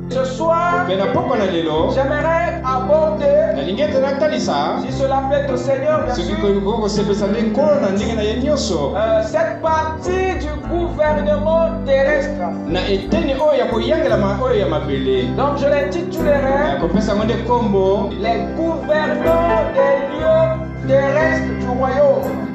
Ce soir, j'aimerais aborder, si cela plaît au Seigneur, bien sûr, cette partie du gouvernement terrestre. Donc je l'intitulerai les gouvernants des lieux terrestres du royaume.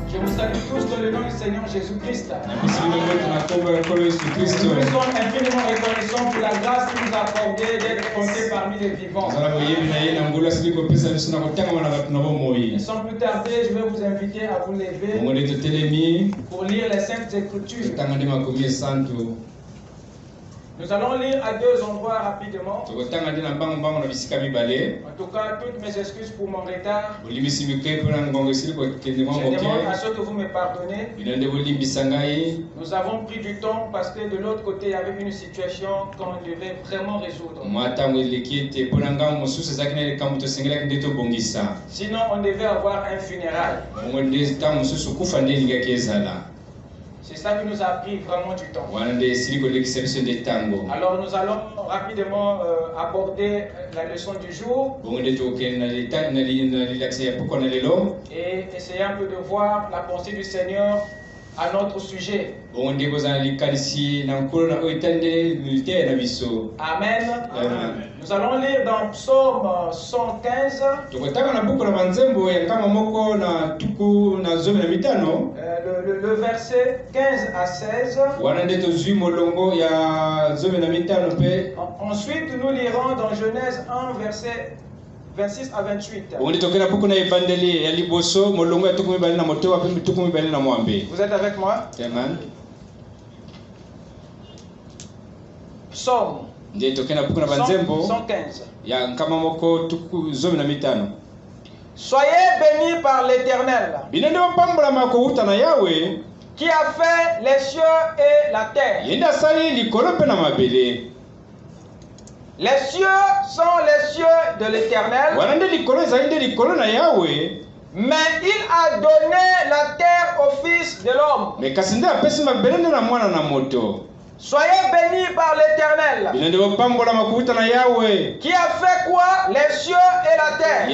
Je vous salue tous dans le nom du Seigneur Jésus-Christ. Nous sommes infiniment reconnaissants pour la grâce qu'il nous a accordée d'être comptés parmi les vivants. Et sans plus tarder, je vais vous inviter à vous lever pour lire les Saintes Écritures. Nous allons lire à deux endroits rapidement. En tout cas, toutes mes excuses pour mon retard. Je demande à ceux que vous me pardonnez. Nous avons pris du temps parce que de l'autre côté, il y avait une situation qu'on devait vraiment résoudre. Sinon, on devait avoir un funérail. C'est ça qui nous a pris vraiment du temps. Alors nous allons rapidement aborder la leçon du jour et essayer un peu de voir la pensée du Seigneur à notre sujet. Amen. Nous allons lire dans Psaume 115. Le verset 15 à 16. Ensuite, nous lirons dans Genèse 1, verset 26 à 28. Vous êtes avec moi? Amen. Psaume 115. Soyez bénis par l'Éternel, qui a fait les cieux et la terre. Les cieux sont les cieux de l'Éternel, mais il a donné la terre au Fils de l'homme. Soyez bénis par l'Éternel, qui a fait quoi? Les cieux et la terre.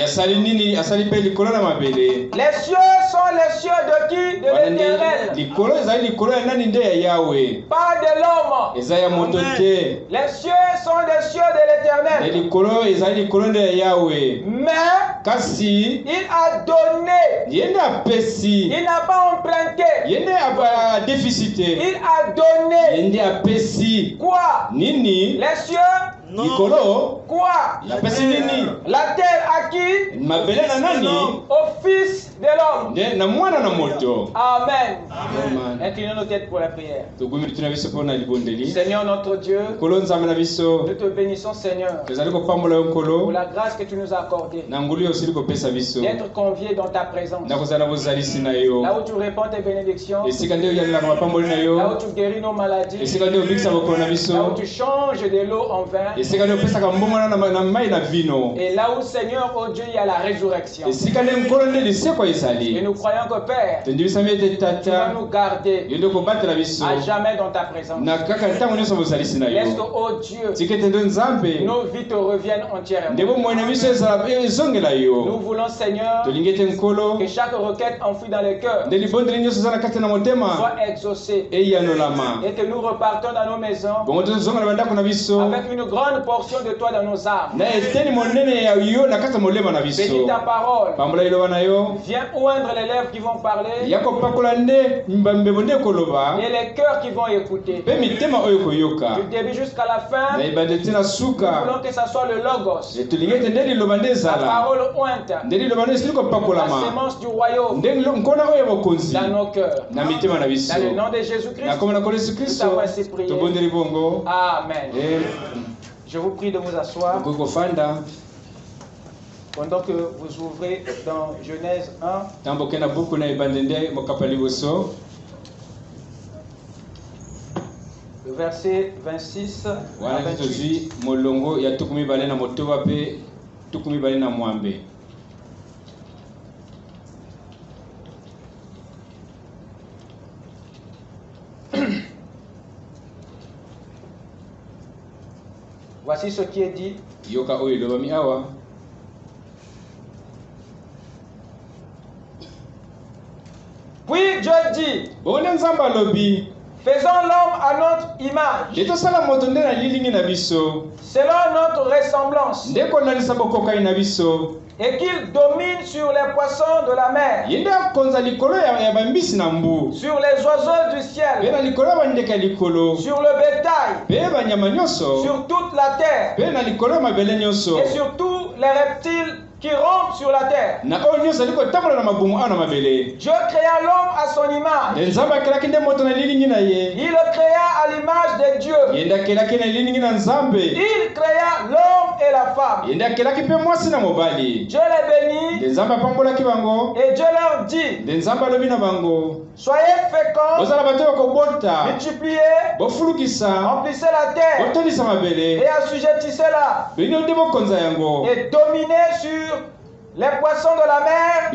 Les cieux sont les cieux de qui? De l'Éternel. Pas de l'homme. Les cieux sont les cieux de l'Éternel. Mais il a donné. Il n'a pas emprunté. Il a donné. Quoi? Les cieux? Non. Quoi? La terre à qui? Au Fils de l'homme. Amen. Inclinons nos têtes pour la prière. Seigneur notre Dieu, nous te bénissons, Seigneur, pour la grâce que tu nous as accordée d'être conviés dans ta présence. Là où tu répands tes bénédictions, là où tu guéris nos maladies, là où tu changes de l'eau en vin, et là où, Seigneur, oh Dieu, il y a la résurrection. Et nous croyons que Père, tu vas nous garder à jamais dans ta présence. Laisse que, oh Dieu, nos vies te reviennent entièrement. Nous voulons, Seigneur, que chaque requête enfouie dans le cœur soit exaucée et que nous repartons dans nos maisons avec une grande portion de toi dans nos âmes. Bénis ta parole. Viens oindre les lèvres qui vont parler et les cœurs qui vont écouter. Du début jusqu'à la fin, nous voulons que ça soit le logos, la parole ointe, la sémence du royaume dans nos cœurs. Dans le nom de Jésus-Christ, nous avons ainsi prié. Amen. Je vous prie de vous asseoir. Pendant que vous ouvrez dans Genèse 1, le verset 26 à 28. Voici ce qui est dit. Puis Dieu dit, faisons l'homme à notre image, selon notre ressemblance, et qu'il domine sur les poissons de la mer, sur les oiseaux du ciel, sur le bétail, sur toute la terre, et sur tous les reptiles qui rampent sur la terre. Dieu créa l'homme à son image. Il le créa à l'image de Dieu. Il créa l'homme et la femme. Dieu les bénit. Et Dieu leur dit, soyez féconds, multipliez, remplissez la terre et assujettissez-la, et dominez sur les poissons de la mer,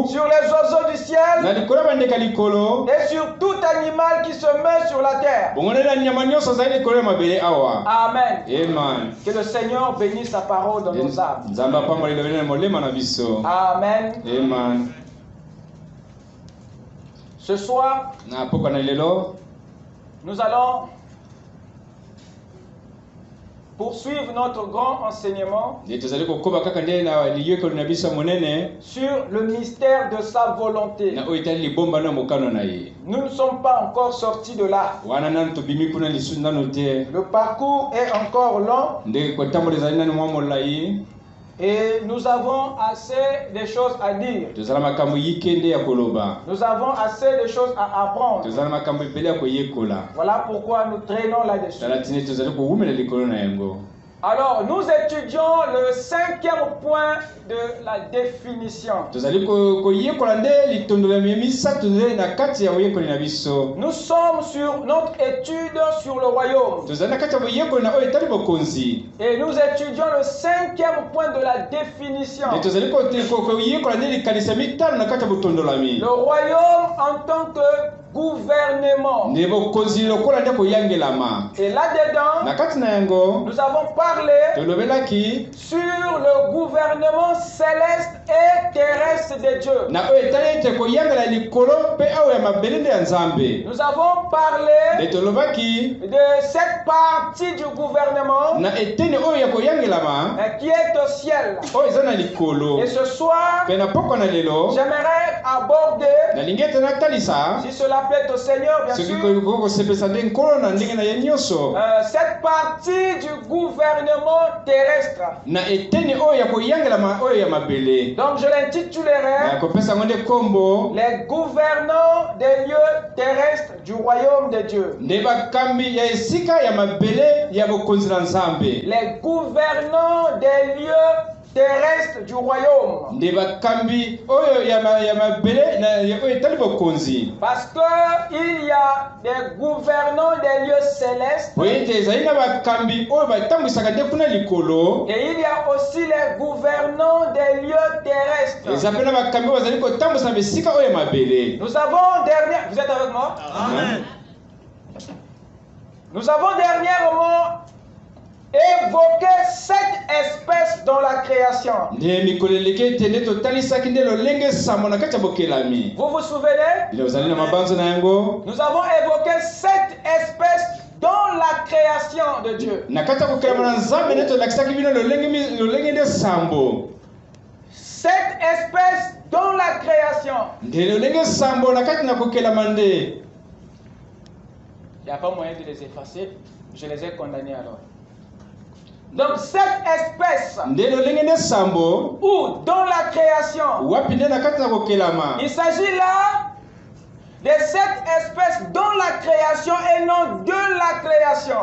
sur les oiseaux du ciel, et sur tout animal qui se met sur la terre. Amen. Que le Seigneur bénisse sa parole dans nos âmes. Amen. Ce soir, nous allons poursuivre notre grand enseignement sur le mystère de sa volonté. Nous ne sommes pas encore sortis de là. Le parcours est encore long. Et nous avons assez de choses à dire. Nous avons assez de choses à apprendre. Voilà pourquoi nous traînons là-dessus. Alors, nous étudions le 5e point de la définition. Nous sommes sur notre étude sur le royaume. Et nous étudions le 5e point de la définition. Le royaume en tant que gouvernement. Et là-dedans, nous avons parlé sur le gouvernement céleste et terrestre de Dieu. Nous avons parlé de cette partie du gouvernement qui est au ciel. Et ce soir, j'aimerais aborder, si cela plaît au Seigneur, bien sûr, cette partie du gouvernement terrestre. Donc je l'intitulerai les gouvernants des lieux terrestres du royaume de Dieu. Les gouvernants des lieux terrestre du royaume. Parce que il y a des gouvernants des lieux célestes. Et il y a aussi les gouvernants des lieux terrestres. Nous avons dernièrement, vous êtes avec moi? Amen. Nous avons dernièrement évoqué 7 espèces dans la création. Vous vous souvenez? Nous avons évoqué 7 espèces dans la création de Dieu. 7 espèces dans la création. Il n'y a pas moyen de les effacer. Je les ai condamnés alors. Donc 7 espèces ou dans la création. Il s'agit là de cette espèce dans la création et non de la création.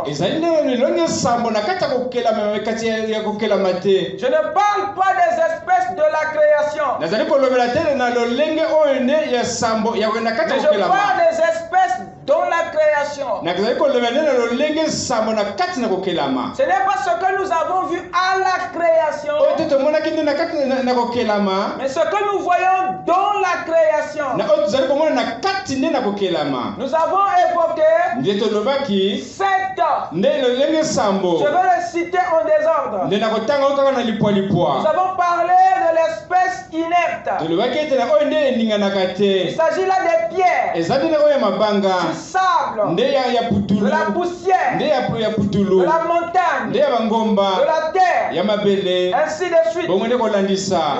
Je ne parle pas des espèces de la création. Mais je parle des espèces dans la création. Ce n'est pas ce que nous avons vu à la création, mais ce que nous voyons dans la création. Nous avons évoqué 7. Je vais les citer en désordre. Nous avons parlé de l'espèce inerte. Il s'agit là des pierres, du sable, de la poussière, de la montagne, de la terre, ainsi de suite.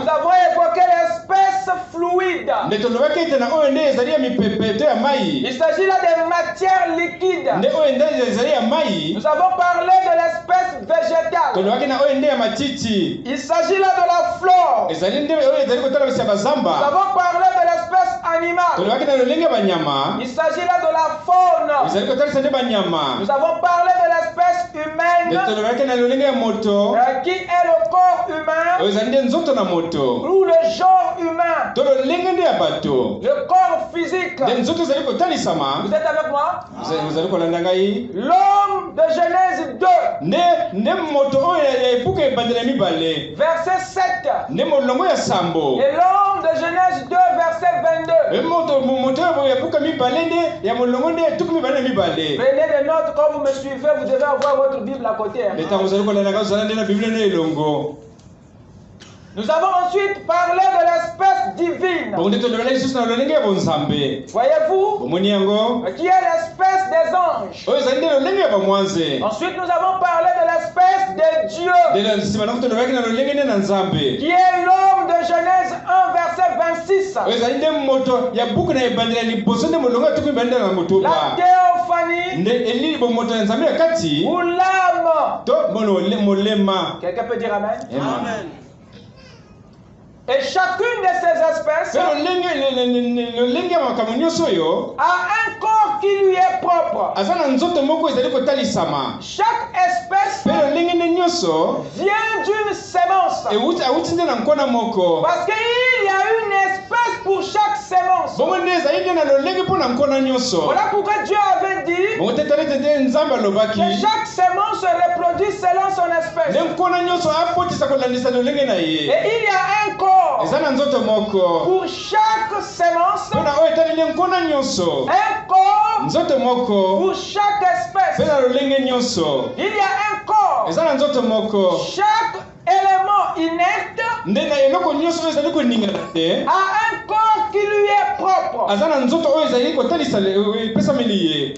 Nous avons évoqué l'espèce fluide. Il s'agit là des matières liquides. Nous avons parlé de l'espèce végétale. Il s'agit là de la flore. Nous avons parlé de l'espèce animale. Il s'agit là de la faune. Nous avons parlé de l'espèce humaine, qui est le corps humain ou le genre humain, le corps physique. Vous êtes avec moi? L'homme de Genèse 2, verset 7, et l'homme de Genèse 2, verset 22. Prenez des notes quand vous me suivez, vous devez avoir votre Bible à côté. Nous avons ensuite parlé de l'espèce divine. Voyez-vous, qui est l'espèce des anges. Ensuite, nous avons parlé de l'espèce de Dieu, qui est l'homme de Genèse 1, verset 26. La théophanie ou l'âme. Quelqu'un peut dire Amen? Amen. Et chacune de ces espèces a un corps qui lui est propre. Chaque espèce vient d'une sémence. Parce qu'il y a une espèce pour chaque sémence. Voilà pourquoi Dieu avait dit que chaque sémence se reproduit selon son espèce. Et il y a un corps pour chaque sémence, un corps pour chaque espèce. Il y a un corps. Chaque élément inerte a un corps qui lui est propre.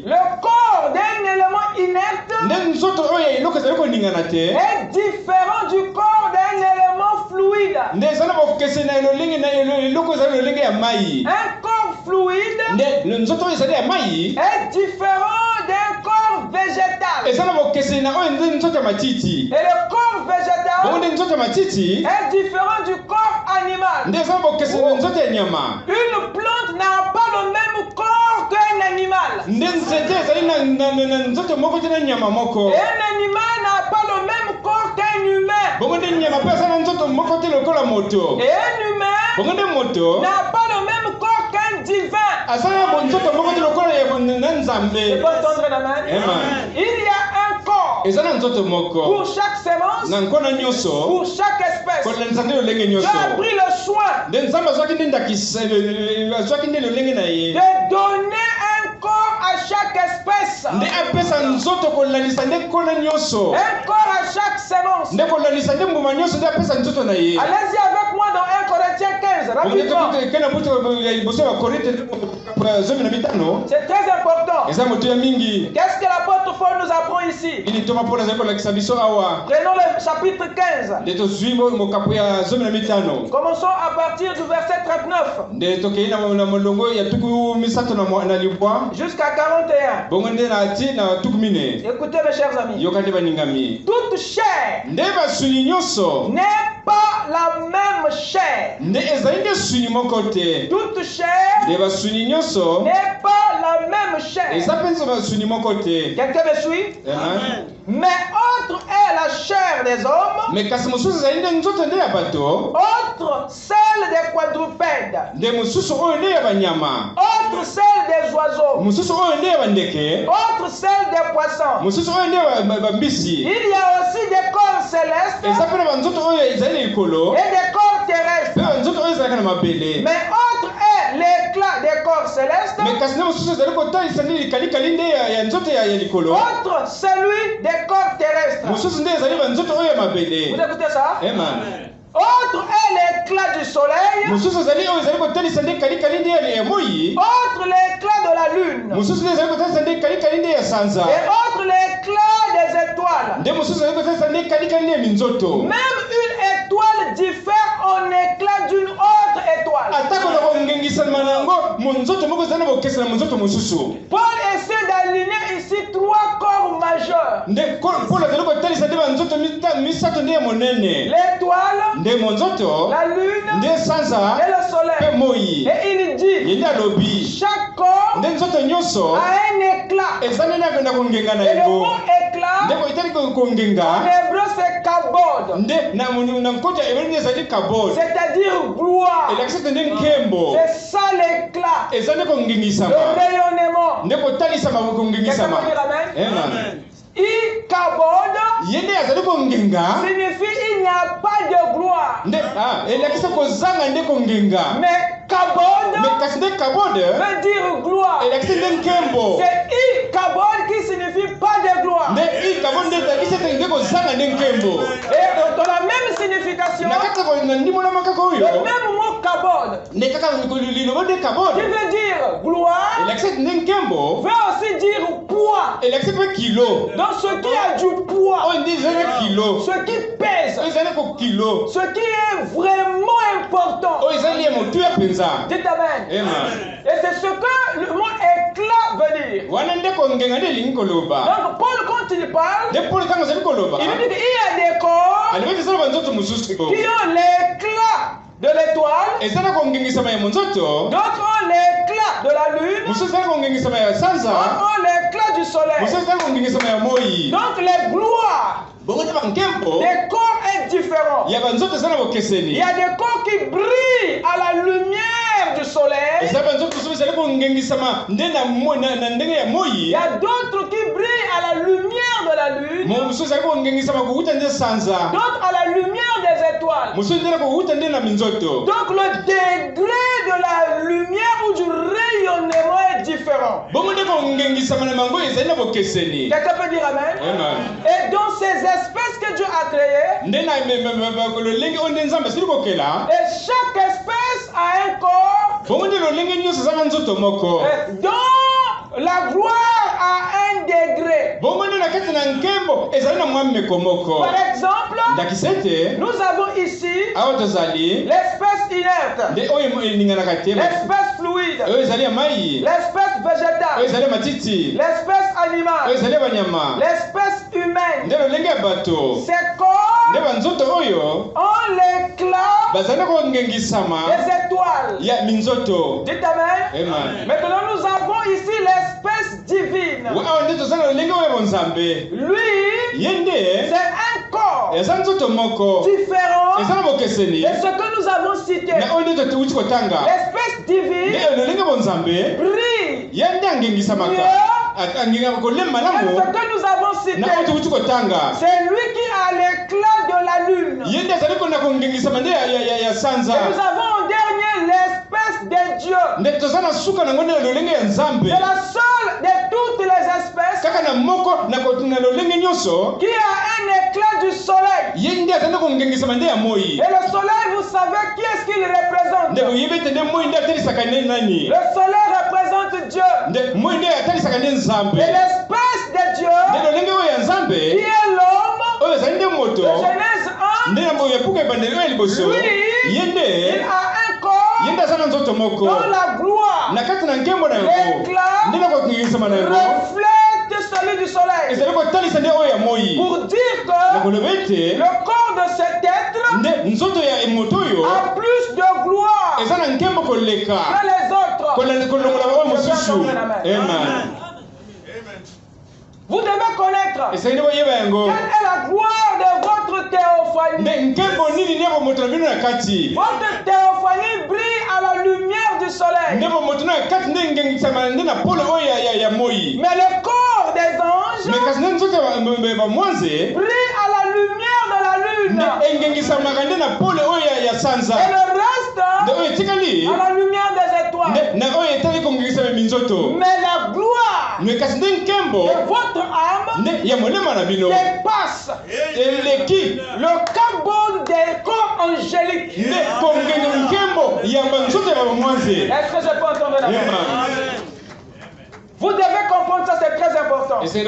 Le corps d'un élément inerte est différent du corps d'un élément fluide. Un corps fluide est différent d'un corps végétal. Et le corps végétal est différent du corps animal. Une plante n'a pas le même corps qu'un animal. Et un animal n'a pas le même corps qu'un humain. Et un humain n'a pas le même corps qu'un divin. Il y a un corps pour chaque sémence, pour chaque espèce. Dieu a pris le soin de donner un corps à chaque espèce, un corps à chaque sémence. Allez-y avec moi dans 1 Corinthiens 15 rapidement. C'est très important. Qu'est-ce que l'apôtre Paul nous apprend ici? Prenons le chapitre 15. Commençons à partir du verset 39 jusqu'à 41. Écoutez mes chers amis. Toute chair n'est pas la même chair. Toute chair n'est pas la même chair. Quelqu'un me suit? Amen. Mais autre est la chair des hommes, autre celle des quadrupèdes, autre celle des oiseaux, autre celle des poissons. Il y a aussi des corps célestes et des corps terrestres. Mais autre est l'éclat des corps célestes, autre celui des corps terrestres. Vous écoutez ça? Amen. Autre est l'éclat du soleil, autre l'éclat de la lune, et autre l'éclat des étoiles. Même une étoile diffère en éclat d'une autre étoile. Paul essaie d'aligner ici trois corps majeurs: l'étoile, la lune et le soleil. Et il dit chaque corps a un éclat. Et le mot éclat en hébreu c'est kabod, c'est-à-dire gloire. C'est ça l'éclat, le rayonnement. Quelqu'un peut dire amen? Amen. Ikabod signifie il n'y a pas de gloire. Mais kabod veut dire gloire. C'est ikabod qui signifie pas de gloire. Et dans la même signification, le même mot kabod qui veut dire gloire veut aussi dire poids. Donc ce qui a du poids, ce qui pèse, ce qui est vraiment important. Dites amen. Et c'est ce que le mot éclat veut dire. Donc Paul quand il parle, il dit qu'il y a des corps qui ont l'éclat de l'étoile, d'autres ont l'éclat de la lune, d'autres ont l'éclat du soleil. Donc les gloires des corps est différent. Il y a des corps qui brillent à la lumière du soleil. Il y a d'autres qui brillent à la lumière de la lune, d'autres à la lumière des étoiles. Donc le degré de la lumière ou du rayonnement est différent. Quelqu'un peut dire amen? Et dans ces espèces que Dieu a créées, et chaque espèce a un corps dont la gloire a un degré. Par exemple, nous avons ici l'espèce inerte, l'espèce fluide, l'espèce végétale, l'espèce animale, l'espèce humaine. Ces corps ont l'éclat des étoiles. Dites amen. Maintenant nous avons ici l'espèce divine. Lui, c'est un corps différent de ce que nous avons cité. L'espèce divine brille mieux que ce que nous avons cité. C'est lui qui a l'éclat de la lune. Et nous avons en dernier l'espèce de Dieu. C'est la seule de toutes les espèces qui a un éclat du soleil. Et le soleil, vous savez qui est-ce qu'il représente? Le soleil représente Dieu. Et l'espèce de Dieu qui est l'homme de Genèse 1, lui, il a un corps dont la gloire, l'éclat reflète celui du soleil. Pour dire que le corps de cet être a plus de gloire que les autres. Amen. Vous devez connaître quelle est la gloire de votre théophanie. Votre théophanie brille à la lumière du soleil. Mais le corps des anges brille à la lumière de la lune. Et le reste à la lumière des étoiles. Mais la gloire de votre âme dépasse le carbone des corps angéliques. Est-ce que je peux entendre la main? Vous devez comprendre ça, c'est très important. C'est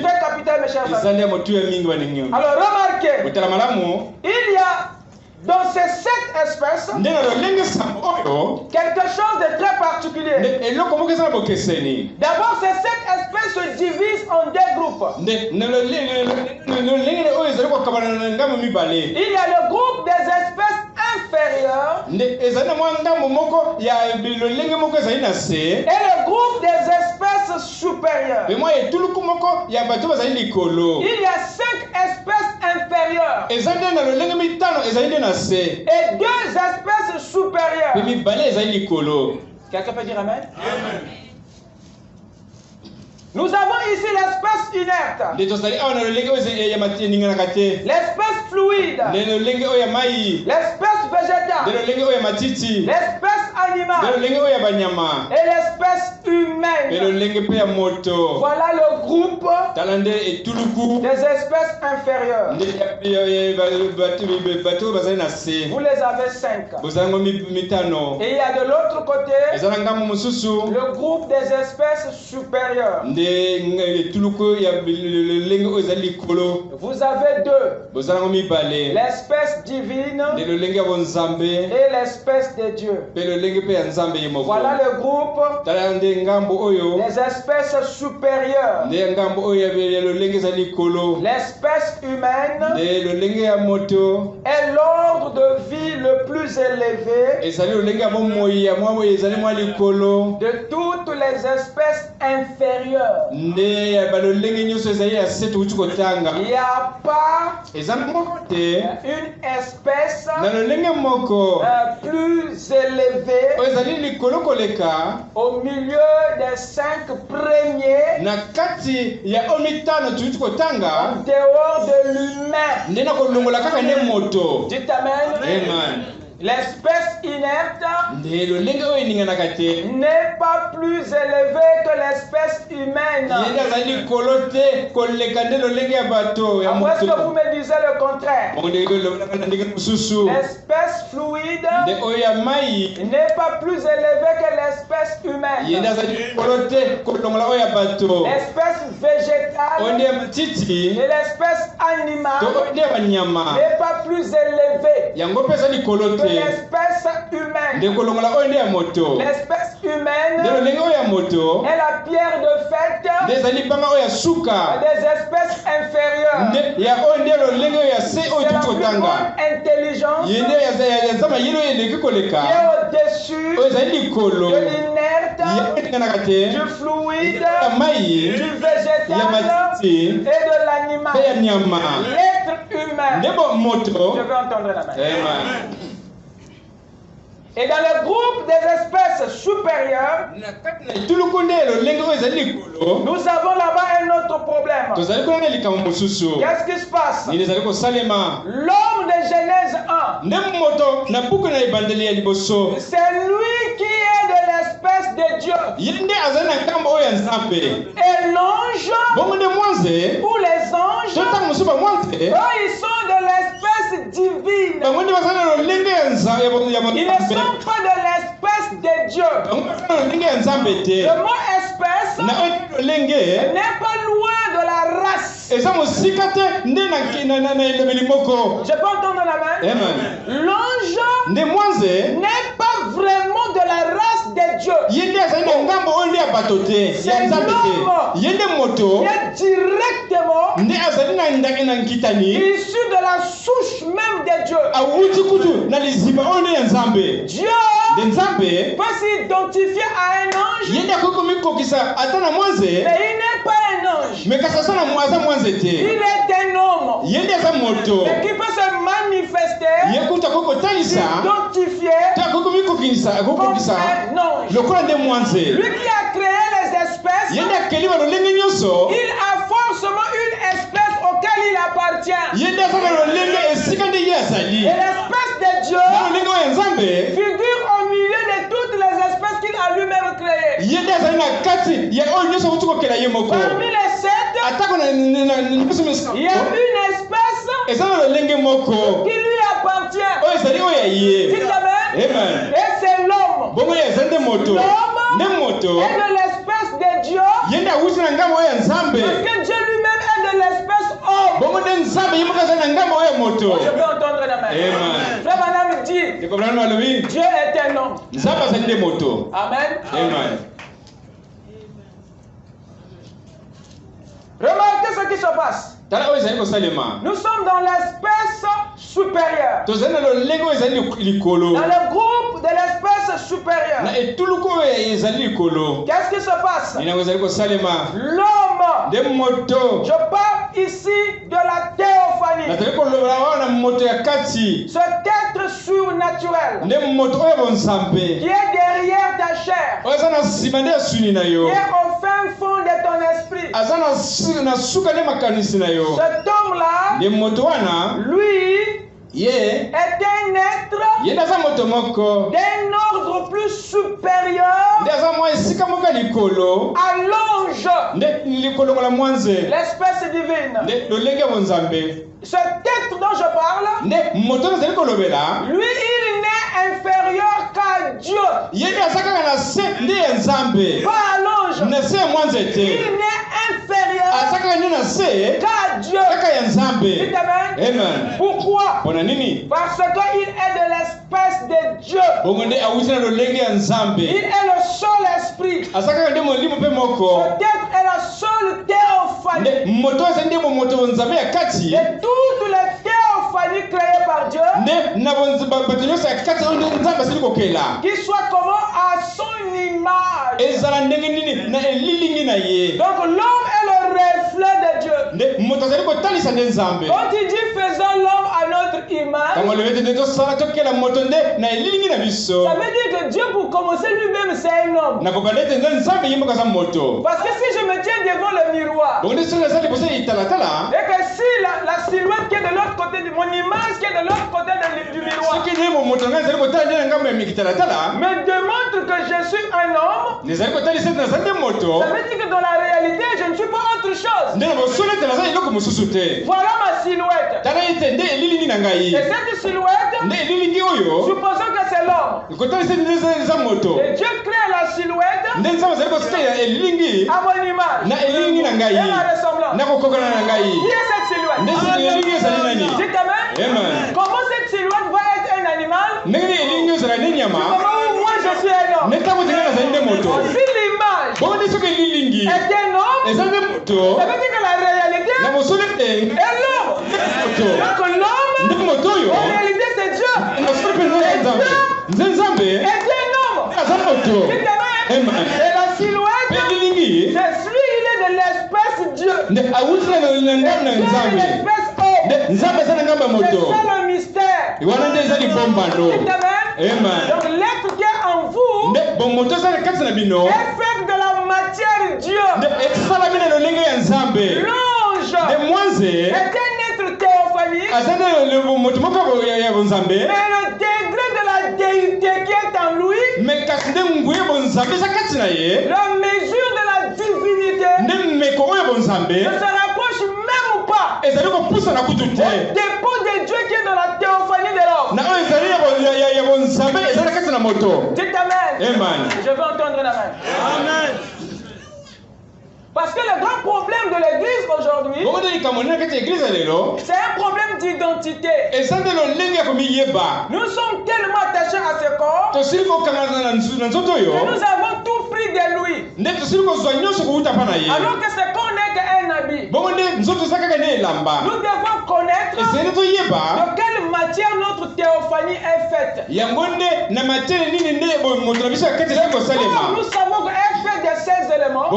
très capital, mes chers amis. Alors remarquez, il y a dans ces 7 espèces quelque chose de très particulier. D'abord, ces 7 espèces se divisent en 2 groupes. Il y a le groupe des espèces inférieures et le groupe des espèces supérieures. Il y a 5 espèces inférieures et 2 espèces supérieures. Quelqu'un peut dire amen? Amen. Nous avons ici l'espèce inerte, l'espèce fluide, l'espèce végétale, l'espèce animale et l'espèce humaine. Voilà le groupe des espèces inférieures. Vous les avez 5. Et il y a de l'autre côté le groupe des espèces supérieures. Vous avez 2. L'espèce divine et l'espèce de Dieu. Voilà le groupe des espèces supérieures. L'espèce humaine est l'ordre de vie le plus élevé de toutes les espèces inférieures. Il n'y a pas une espèce plus élevée au milieu des 5 premiers en dehors de l'humain. Dites amen. L'espèce inerte n'est pas plus élevée que l'espèce humaine. Est-ce que vous me disiez le contraire? L'espèce fluide n'est pas plus élevée que l'espèce humaine. L'espèce végétale et l'espèce animale n'est pas plus élevée que l'espèce humaine. L'espèce humaine est la pierre de fête des espèces inférieures. C'est la plus grande intelligence qui est au-dessus de l'inerte, du fluide, du végétal et de l'animal. L'être humain. Je veux entendre la main. Et dans le groupe des espèces supérieures, nous avons là-bas un autre problème. Qu'est-ce qui se passe? L'homme de Genèse 1, c'est lui qui est de l'espèce de Dieu. Et l'ange, ou les anges, eux, ils sont de l'espèce divine. Ils ne sont pas de l'espèce de Dieu. Le mot espèce n'est pas loin de la race. Je peux entendre la main. L'ange n'est pas vraiment de la race de Dieu. C'est l'homme qui est directement issu de la souche même de Dieu. Dieu peut s'identifier à un ange, mais il n'est pas un ange. Il est un homme, et qui peut se manifester, s'identifier comme un ange. Lui qui a créé les espèces, il a forcément une espèce auquel il appartient. Et l'espèce de Dieu figure au milieu de toutes les espèces qu'il a lui-même créées. Parmi les 7, il y a une espèce qui lui appartient. Dites amen. Et c'est l'homme. L'homme est de l'espèce de Dieu, parce que Dieu lui-même est de l'espèce homme. Je peux entendre la main. Frère Madame dit, Dieu est un homme. Amen. Remarquez ce qui se passe. Nous sommes dans l'espèce supérieure. Dans le groupe de l'espèce supérieure. Qu'est-ce qui se passe? L'homme. Je parle ici de la théophanie. Cet être surnaturel qui est derrière ta chair, qui est au fin fond de ton esprit. Cet homme-là, lui, est un être d'un ordre plus supérieur à l'ange, l'espèce divine. Cet être dont je parle, lui, il n'est inférieur qu'à Dieu, pas à l'ange. Il n'est inférieur qu'à Dieu. Dites amen. Pourquoi? Parce qu'il est de l'espèce de Dieu. Il est le seul esprit. Peut-être est la seule théophanie. Et toutes les théophanies créées par Dieu, qui soient comment à son image. Donc l'homme est le reflet de Dieu. Quand il dit faisons l'homme à notre image, ça veut dire que Dieu, pour commencer lui-même, c'est un homme. Parce que si je me tiens devant le miroir, et que si la silhouette qui est de l'autre côté de mon image qui est de l'autre côté du miroir me démontre que je suis un homme, ça veut dire que dans la réalité, je ne suis pas autre chose. Voilà ma silhouette. Et cette silhouette, supposons que c'est l'homme. Et Dieu crée la silhouette à mon image et ma ressemblance. Qui est cette silhouette? Dites amen. Comment cette silhouette va être un animal? Comment moi je suis un homme? Si l'image est un homme, ça veut dire que la réalité est l'homme. Donc l'homme, en réalité c'est Dieu. Et Dieu est un homme. Et la silhouette, c'est celui, il est de l'espèce Dieu. Et Dieu est de l'espèce homme. C'est ça le mystère. Donc l'être qui est en vous est fait de la matière Dieu. L'ange est un être théophanique, mais le degré de la déité qui est en lui, la mesure de la divinité, ne se rapproche même pas au dépôt de Dieu qui est dans la théophanie de l'homme. Dites amen. Je veux entendre la main. Amen. Parce que le grand problème de l'église aujourd'hui, c'est un problème d'identité. Nous sommes tellement attachés à ce corps que nous avons tout pris de lui. Alors que ce corps n'est qu'un habit. Nous devons connaître de quelle matière notre théophanie est faite. Or, nous savons qu'elle est faite de ces éléments.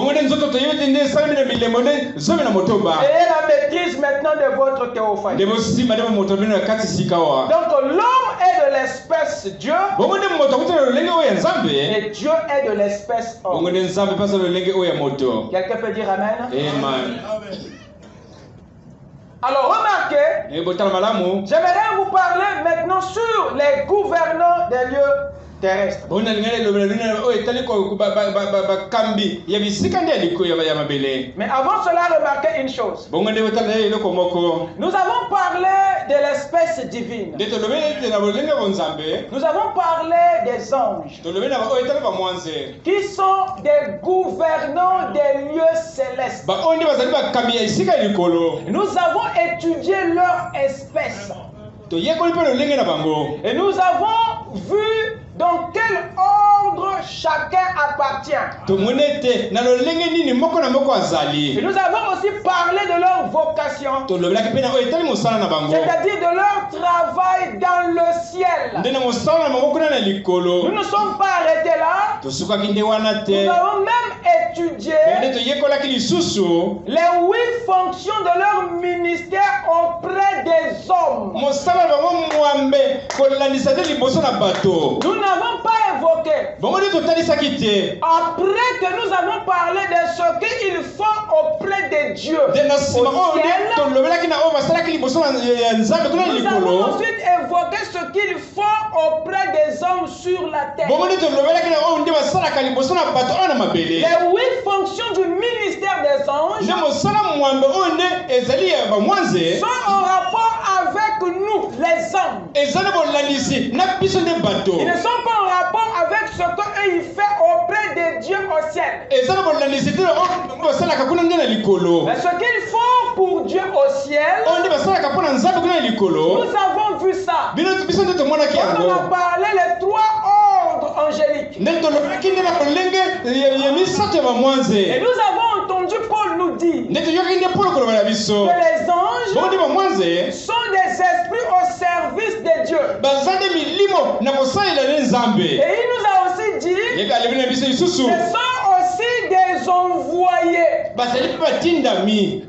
Ayez la maîtrise maintenant de votre théophanie. Donc l'homme est de l'espèce Dieu et Dieu est de l'espèce homme. Quelqu'un peut dire Amen? Amen. Alors remarquez, j'aimerais vous parler maintenant sur les gouvernants des lieux terrestres. Mais avant cela, remarquez une chose. Nous avons parlé de l'espèce divine. Nous avons parlé des anges qui sont des gouvernants des lieux célestes. Nous avons étudié leur espèce. Et nous avons vu dans quel ordre chacun appartient. Et nous avons aussi parlé de leur vocation, c'est-à-dire de leur travail dans le ciel. Nous ne sommes pas arrêtés là. Nous avons même étudié les 8 fonctions de leur ministère auprès des hommes. Nous n'avons pas évoqué. Après que nous avons parlé de ce qu'ils font auprès de Dieu au ciel, nous avons ensuite évoqué ce qu'ils font auprès des hommes sur la terre. Les 8 fonctions du ministère des anges sont en rapport avec nous, les hommes. Ils ne sont pas en rapport avec ce qu'ils font auprès de Dieu au ciel. Mais ce qu'ils font pour Dieu au ciel, nous avons vu ça. On a parlé les 3 ordres angéliques. Et nous avons entendu Paul nous dire que les anges sont des esprits au service de Dieu. Et il nous a aussi dit que ce sont aussi des envoyés.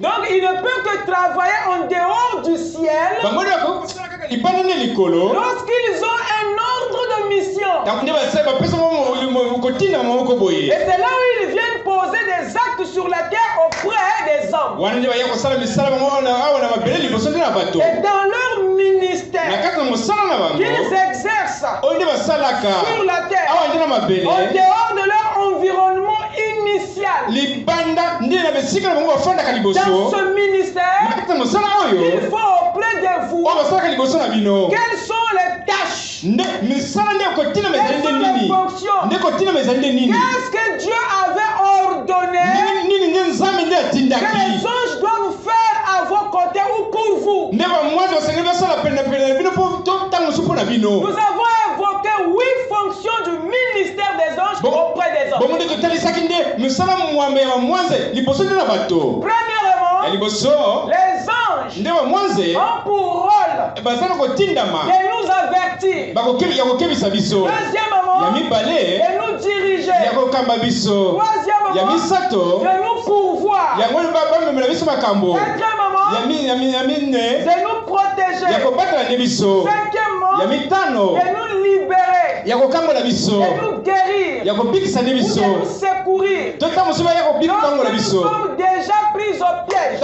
Donc il ne peut que travailler en dehors du ciel lorsqu'ils ont un ordre de mission. Et c'est là où ils viennent poser des actes sur la terre auprès des hommes. Et dans leur ministère qu'ils exercent sur la terre, en dehors de leur environnement initial, dans ce ministère, il faut auprès de vous quelles sont les tâches, quelles sont les fonctions, qu'est-ce que Dieu avait ordonné que les anges doivent faire à vos côtés ou pour vous. Nous avons évoqué 8 fonctions du ministère des anges auprès des hommes. Premièrement, les anges ont pour rôle de nous avertir. Deuxièmement, de nous diriger. Troisièmement, de nous pourvoir. Quatrièmement, de nous protéger. Cinquièmement, de nous libérer. De nous guérir. Ou de nous secourir. Donc nous sommes déjà pris au piège.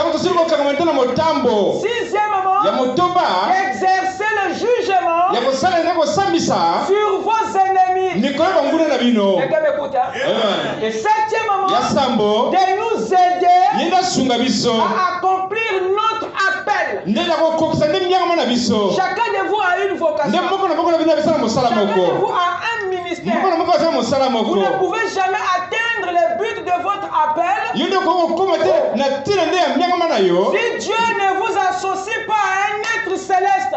Sixièmement, exercer le jugement sur vos ennemis. Et septièmement, de nous aider à accomplir notre appel. Chacun de vous a une vocation. Chacun de vous a un ministère. Vous ne pouvez jamais atteindre le but de votre appel Si Dieu ne vous associe pas à un être céleste,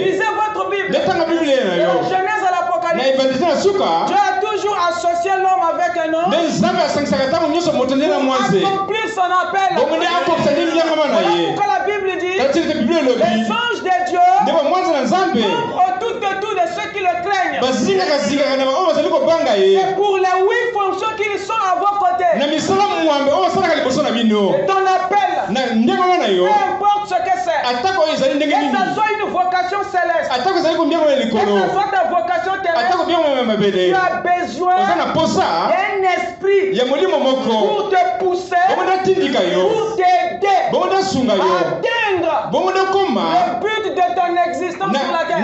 lisez votre Bible. De la Genèse à l'Apocalypse, Dieu a toujours associé l'homme avec un homme pour accomplir son appel. Voilà pourquoi la Bible dit les anges de Dieu autour de ceux qui le craignent. C'est pour les 8 fonctions qu'ils sont à vos côtés. Et ton appel, peu importe ce que c'est, que ce soit une vocation céleste, que ce soit ta vocation terrestre, tu as besoin d'un esprit pour te pousser, pour t'aider, atteindre le but de ton existence sur la terre.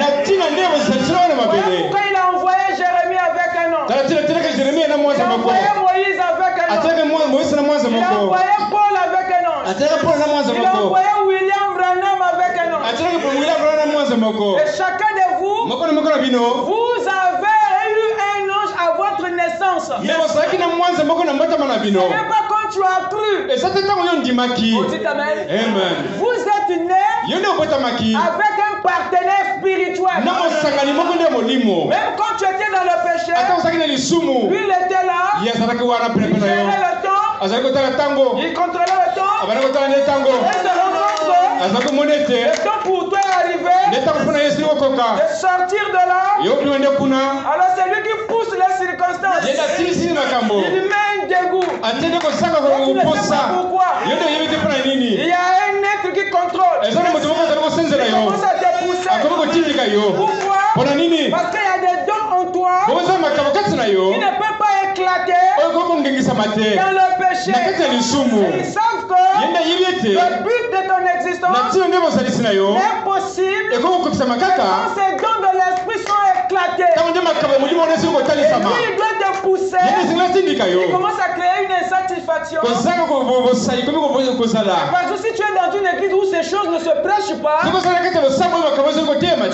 Voilà pourquoi il a envoyé Jérémie avec un ange. Il a envoyé Moïse avec un ange. Il a envoyé Paul avec un ange. Il a envoyé William Branham avec un ange. Et chacun de vous, vous avez eu un ange à votre naissance. Ce n'est pas quand tu as cru. Vous dites Amen. Vous êtes né avec un partenaire spirituel. Même quand tu étais dans le péché, lui il était là, il gérait le temps, il contrôlait le temps, et se rencontre, le temps pour toi est arrivé de sortir de là. Alors c'est lui qui pousse les circonstances, il met un dégoût. Tu ne sais pas pourquoi. Il y a un être qui contrôle, il commence à te pousser. Pourquoi? Parce qu'il y a des dons en toi qui ne peuvent pas éclater dans le péché. Et ils savent que le but de ton existence n'est possible que quand ces dons de l'esprit sont éclatés. Et lui, il doit te pousser. Il commence à créer une insatisfaction. Parce que si tu es dans une église où ces choses ne se prêchent pas, tu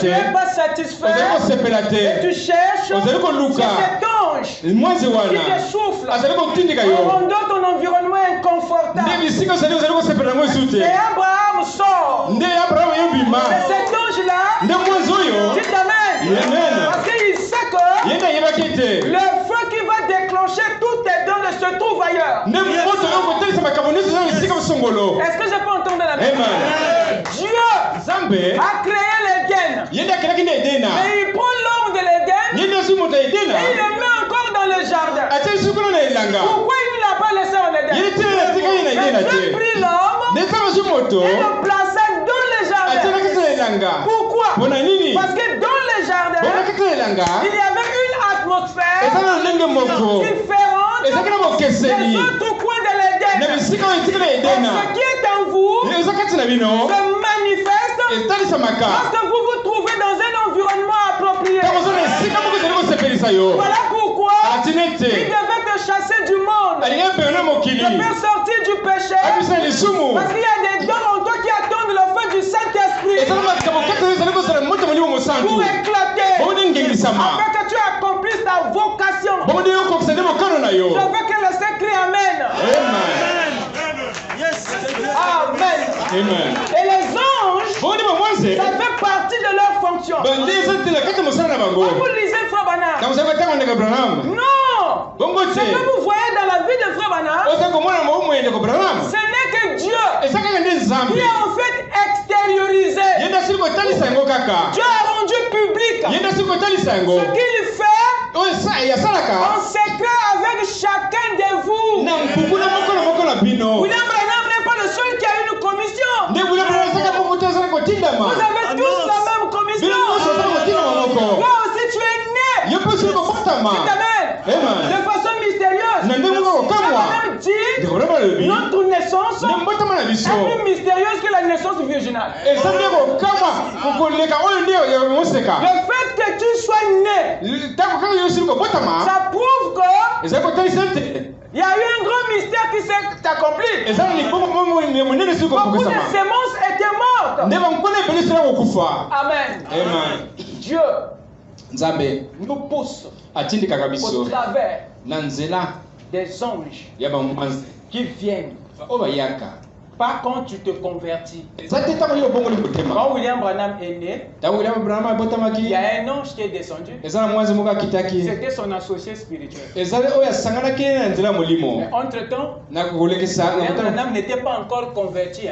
n'es pas satisfait et tu cherches cet ange qui te souffle, rendant ton environnement inconfortable. Et Abraham sort. Et cet ange-là dit Amen. Parce qu'il sait que le feu qui va déclencher tous tes dons se trouve ailleurs. Est-ce que je peux entendre la même? Dieu a créé l'Éden. Mais il prend l'homme de l'Éden et il le met encore dans le jardin. Pourquoi il ne l'a pas laissé en Éden? Dieu a pris l'homme et le plaça dans le jardin. Pourquoi? Parce que dans le jardin, il y avait une atmosphère différente des autres coins de l'Éden. Et ce qui est en vous se manifeste lorsque vous vous trouvez dans un environnement approprié. Voilà pourquoi il devait te chasser du monde, te faire sortir du péché, parce qu'il y a des dons en toi qui attendent le feu du Saint-Esprit pour éclater, afin que tu accomplisses ta vocation. Je veux que le Saint crie Amen. Amen. Et les anges, ça fait partie de leur fonction. Quand vous lisez Frère Branham, non, ce que vous voyez dans la vie de Frère Branham, ce n'est que Dieu qui a en fait extériorisé. Dieu a rendu public ce qu'il fait en secret avec chacun de vous. William Branham n'est pas le seul qui a une commission. Vous avez tous la même commission. Toi aussi tu es né. Amen. De façon mystérieuse. Branham dit notre naissance est plus mystérieuse que la naissance virginale. Le fait que tu sois né, ça prouve que il y a eu un grand mystère qui s'est accompli. Beaucoup de semences étaient mortes. Amen. Dieu nous pousse au travers des anges qui viennent. Pas quand tu te convertis. Quand William Branham est né, il y a un ange qui est descendu. C'était son associé spirituel. Mais entre-temps, William Branham n'était pas encore converti. Et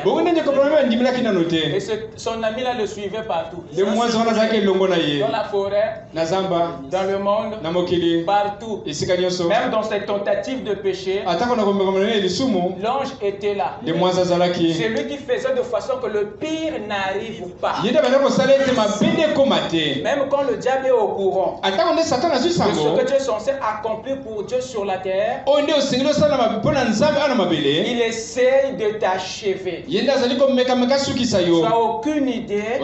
son ami là le suivait partout. Dans la forêt, dans le monde, partout. Même dans ses tentatives de péché, l'ange était là. C'est lui qui faisait de façon que le pire n'arrive pas. Même quand le diable est au courant de ce que Dieu est censé accomplir pour Dieu sur la terre, il essaye de t'achever. Tu n'as aucune idée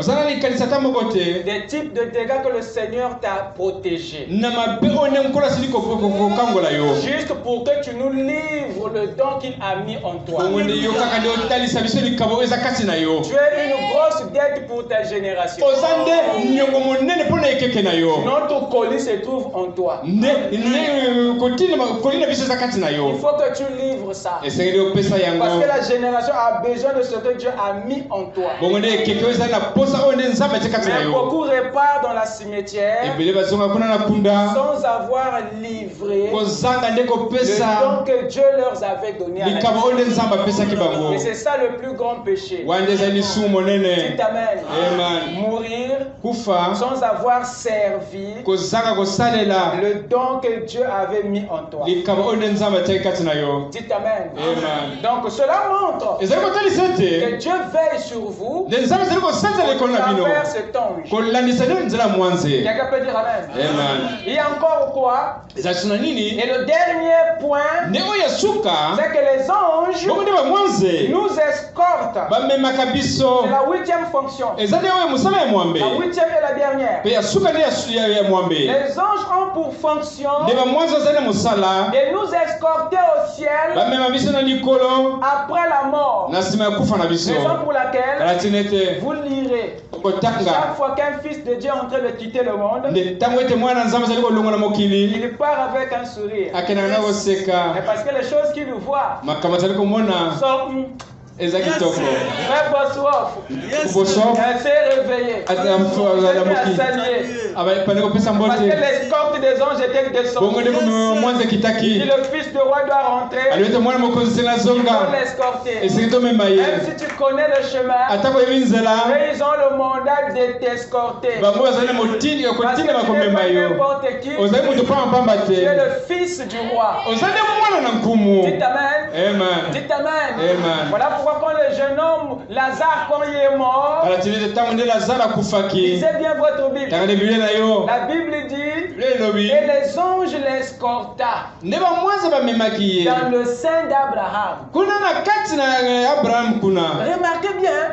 des types de dégâts que le Seigneur t'a protégé. Juste pour que tu nous livres le don qu'il a mis en toi. Tu es une grosse dette pour ta génération. Notre colis se trouve en toi. Il faut que tu livres ça. Parce que la génération a besoin de ce que Dieu a mis en toi. Mais beaucoup repartent dans la cimetière sans avoir livré le don que Dieu leur avait donné à la vie. C'est ça le plus grand péché. Dites Amen. Mourir sans avoir servi le don que Dieu avait mis en toi. Dites Amen. Donc cela montre que Dieu veille sur vous à travers cet ange. Quelqu'un peut dire Amen. Il y a encore quoi? Et le dernier point, c'est que les anges nous escortent. C'est la 8e fonction. La 8e et la dernière. Les anges ont pour fonction de nous escorter au ciel après la mort. Raison pour laquelle vous lirez chaque fois qu'un fils de Dieu est en train de quitter le monde, il part avec un sourire. Mais parce que les choses qu'il voit sont elle s'est réveillée. Parce que l'escorte des anges était descendue. Si le fils de roi doit rentrer, il faut l'escorter. Même si tu connais le chemin, ils ont le mandat de t'escorter. Parce que tu n'es pas n'importe qui. Tu es le fils du roi. Dites Amen. Dites Amen. Voilà pourquoi quand le jeune homme Lazare, quand il est mort, lisez bien votre Bible. La Bible dit et les anges l'escorta dans le sein d'Abraham. Remarquez bien,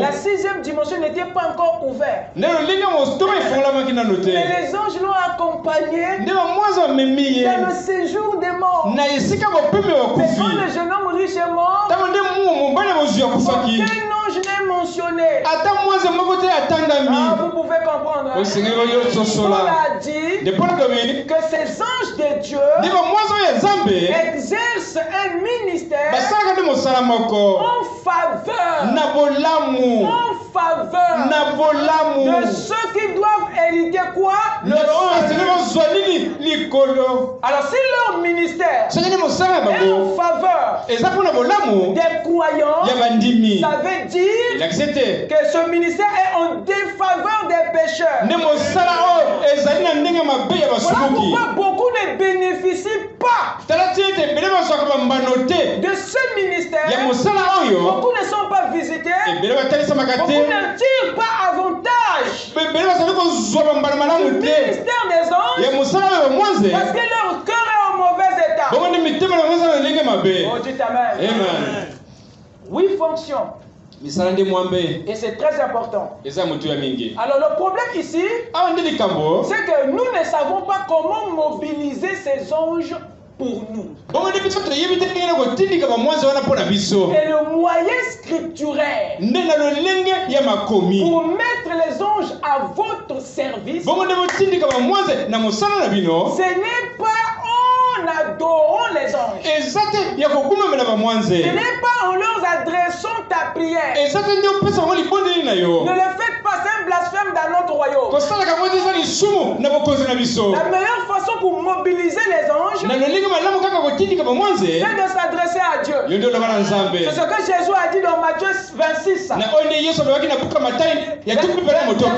la 6e dimension n'était pas encore ouverte. Mais les anges l'ont accompagné dans le séjour des morts. Mais quand le jeune homme riche est mort, aucun ange n'est mentionné. Vous pouvez comprendre. Paul a dit que ces anges de Dieu exercent un ministère en faveur de ceux qui doivent hériter quoi? Le alors si leur ministère est en faveur des croyants, ça veut dire que ce ministère est en défaveur des pécheurs. Voilà pourquoi beaucoup ne bénéficient pas de ce ministère. Beaucoup ne sont pas visités. Beaucoup ne tirent pas avantage du ministère des anges parce que leur cœur est en mauvais état. Oh, dites Amen. 8 fonctions. Et c'est très important. Alors le problème ici, c'est que nous ne savons pas comment mobiliser ces anges pour nous. Et le moyen scripturaire pour mettre les anges à votre service, ce n'est pas on a adorons les anges. Ce n'est pas en leur adressant ta prière. Ne le faites pas, c'est un blasphème dans notre royaume. La meilleure façon pour mobiliser les anges, c'est de s'adresser à Dieu. C'est ce que Jésus a dit dans Matthieu 26.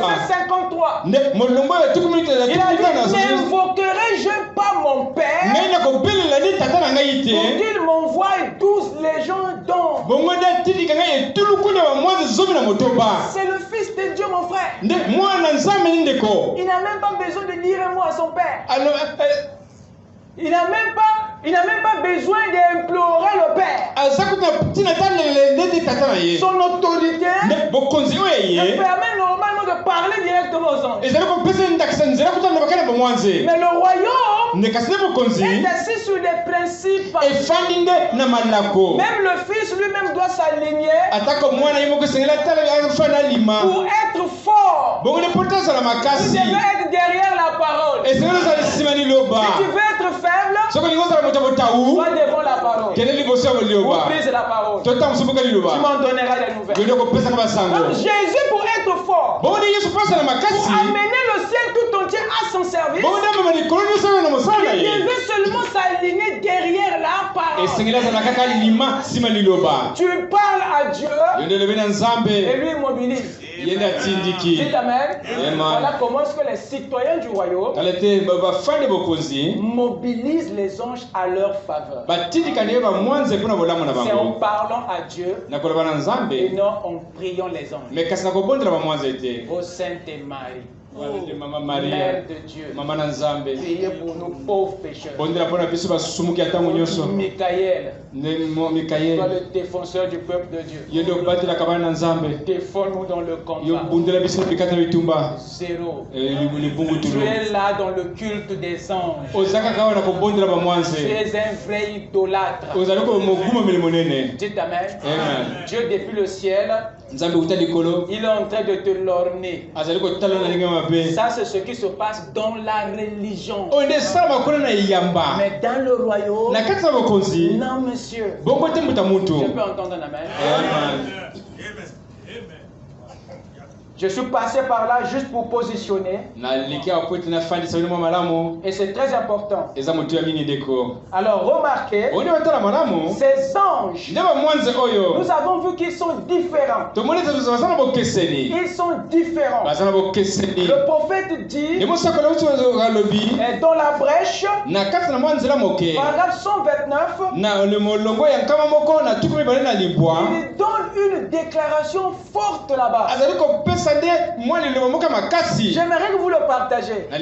Verset 53. Il a dit, n'invoquerai-je pas mon Père pour qu'il m'envoie 12 légions d'anges? C'est le Fils de Dieu, mon frère. Il n'a même pas besoin de dire un mot à son Père. Il n'a même pas besoin d'implorer le Père. Son autorité le permet normalement de parler directement aux anges. Mais le royaume est assis sur des principes. Même le Fils lui-même doit s'aligner pour être fort. Vous devez être derrière la parole. Si tu veux être faible, sois devant la parole. Ou brise la parole. Tu m'en donneras des nouvelles. Donc Jésus, pour être fort, pour amener le ciel tout entier à son service, il devait seulement s'aligner derrière la parole. Tu parles à Dieu et lui mobilise. Dites Amen. Voilà comment est-ce que les citoyens du royaume mobilisent les anges à leur faveur. C'est en parlant à Dieu et non en priant les anges. Ô Sainte Marie, Mère de Dieu, priez pour nous pauvres pécheurs. Michael, toi le défenseur du peuple de Dieu, défends-nous dans le combat. Zéro. Tu es là dans le culte des anges. Tu es un vrai idolâtre. Dites Amen. Dieu depuis le ciel, il est en train de te lorgner. Ça, c'est ce qui se passe dans la religion. Mais dans le royaume, non, monsieur. Je peux entendre un amen. Je suis passé par là juste pour positionner. Et c'est très important. Alors remarquez, ces anges, nous avons vu qu'ils sont différents. Ils sont différents. Le prophète dit, dans la brèche, paragraphe 129, il donne une déclaration forte là-bas. J'aimerais que vous le partagez. Il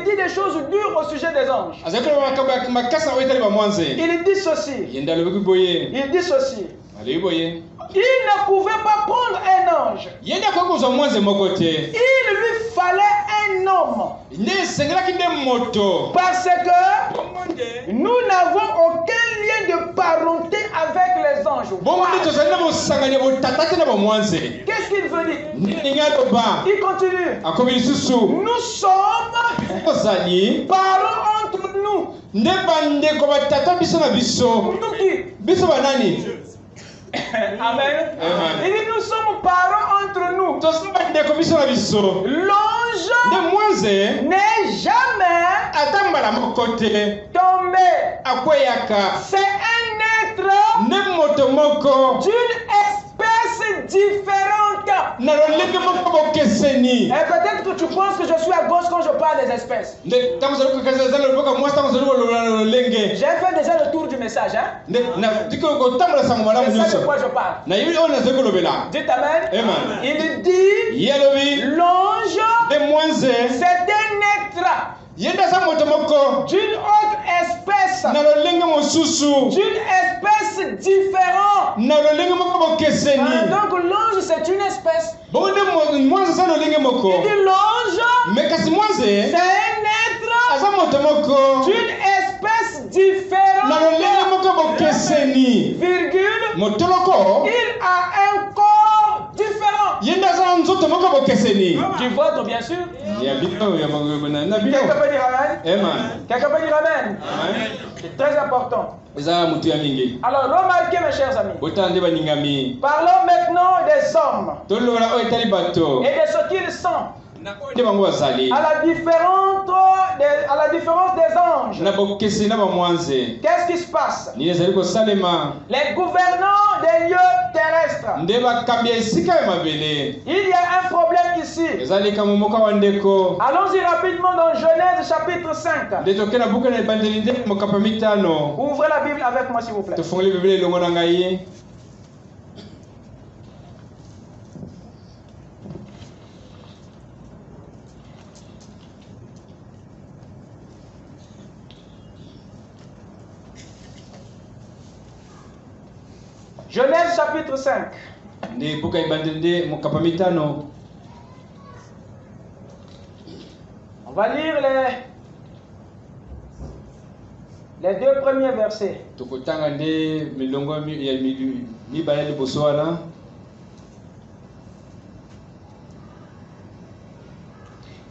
dit des choses dures au sujet des anges. Il dit ceci. Il ne pouvait pas prendre un ange. Il lui fallait un homme. Parce que nous n'avons aucun lien de parenté avec les anges. Qu'est-ce qu'il veut dire? Il continue. Nous sommes parents entre nous. Nous qui? Amen. Il dit nous sommes parents entre nous. L'ange n'est jamais tombé. C'est un être d'une espèce différente. Et peut-être que tu penses que je suis à gauche quand je parle des espèces. J'ai fait déjà le tour du message. C'est ça de quoi je parle. Dites Amen. Il dit l'ange, c'est un être d'une autre espèce, d'une espèce différente. Donc l'ange c'est une espèce. Il dit l'ange c'est un être d'une espèce différente. Virgule. Il a un corps différent. Du vôtre, bien sûr. Quelqu'un peut dire amen? Quelqu'un peut dire amen? C'est très important. Alors, remarquez, mes chers amis. Parlons maintenant des hommes et de ce qu'ils sont. À la différence des anges. Qu'est-ce qui se passe? Les gouvernants des lieux terrestres. Il y a un problème ici. Allons-y rapidement dans Genèse chapitre 5. Ouvrez la Bible avec moi s'il vous plaît. Genèse chapitre 5. On va lire les deux premiers versets.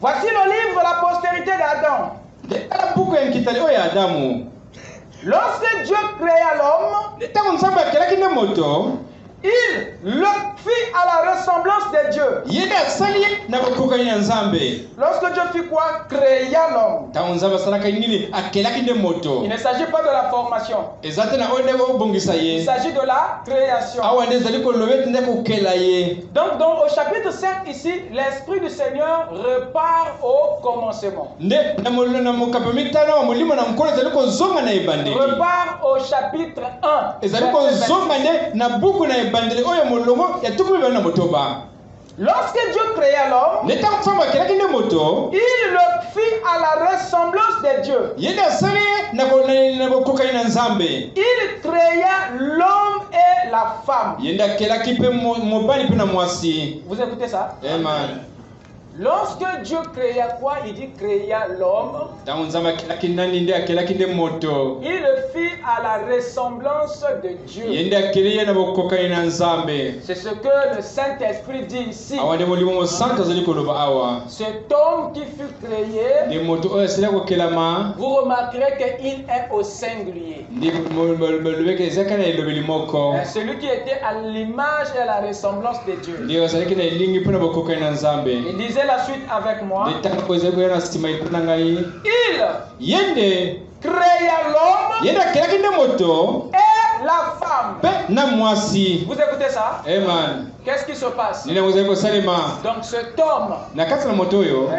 Voici le livre de la postérité d'Adam. Lorsque Dieu créa l'homme, il le fit à la ressemblance de Dieu. Lorsque Dieu fit quoi? Créa l'homme. Il ne s'agit pas de la formation. Il s'agit de la création. Donc au chapitre 5 ici, l'Esprit du Seigneur repart au commencement. Repart au chapitre 1. Lorsque Dieu créa l'homme, il le fit à la ressemblance de Dieu. Il créa l'homme et la femme. Vous écoutez ça? Amen. Lorsque Dieu créa quoi? Il dit créa l'homme. Il le fit à la ressemblance de Dieu. C'est ce que le Saint-Esprit dit ici. Cet homme qui fut créé, vous remarquerez qu'il est au singulier. Celui qui était à l'image et à la ressemblance de Dieu. Il disait la suite avec moi. Il créa l'homme et la femme. Vous écoutez ça? Amen. Qu'est-ce qui se passe? Donc cet homme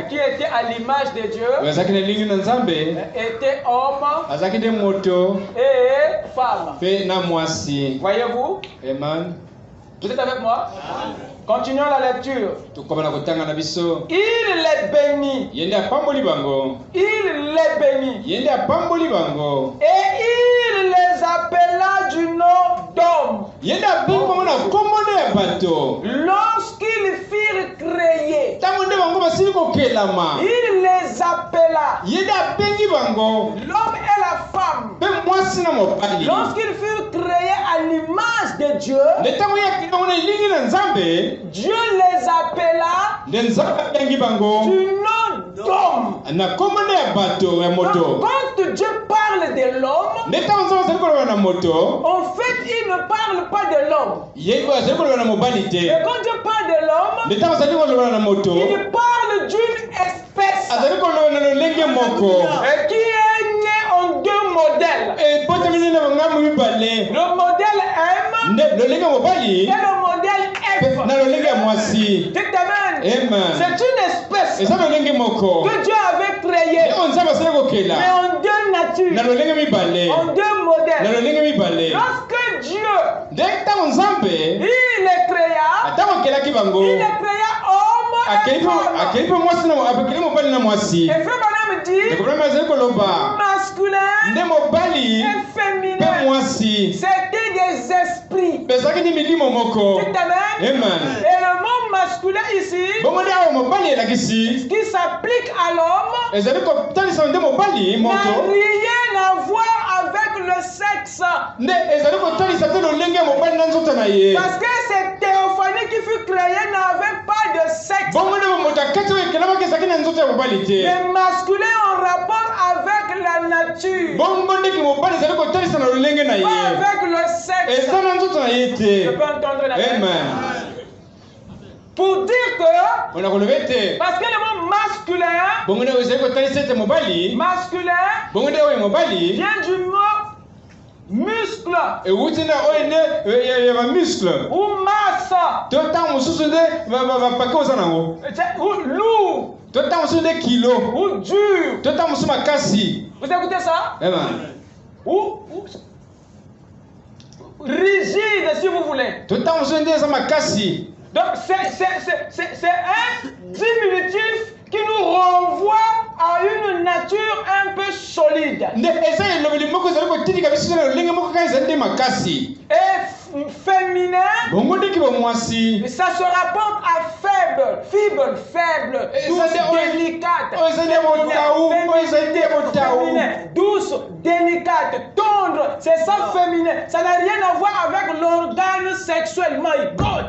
qui était à l'image de Dieu était homme et femme. Voyez-vous? Amen. Vous êtes avec moi? Continuons la lecture. Il les bénit. Il les bénit. Et il les appela du nom d'homme. Lorsqu'ils furent créés, il les appela. L'homme et la femme. Lorsqu'ils furent créés à l'image de Dieu, Dieu les appela du nom d'homme. Quand Dieu parle de l'homme, en fait, il ne parle pas de l'homme. Et quand Dieu parle de l'homme, il parle d'une espèce qui est née en deux modèles. Le modèle M et le modèle F. C'est une espèce que Dieu avait créée, mais en deux natures, en deux modèles. Lorsque Dieu il les créa homme et femme. Et Frère Branham dit masculin et féminin. C'était des esprits. Amen. Et le mot masculin ici, qui s'applique à l'homme, n'a rien à voir avec le sexe. Parce que cette théophanie qui fut créée n'avait pas de Le masculin en rapport avec la nature. Pas avec le sexe. Je peux entendre la Amen. Pour dire que, parce que le mot masculin vient du mot muscle ou masse ou lourd ou dur. Vous écoutez ça? Ou rigide si vous voulez. Donc c'est un diminutif qui nous renvoie à une nature un peu solide. Et féminin, ça se rapporte à faible, douce, délicate, douce, délicate, tendre. C'est ça féminin. Ça n'a rien à voir avec l'organe sexuel. My God.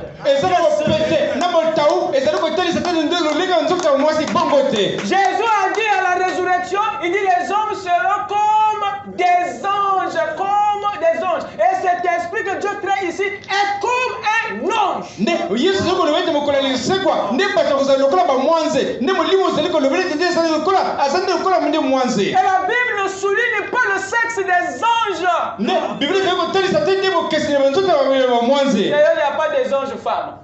Jésus a dit à la résurrection, il dit les hommes seront comme des anges, Et cet esprit que Dieu crée ici est comme un ange. Et la Bible ne souligne pas le sexe des anges. D'ailleurs, il n'y a pas des anges femmes.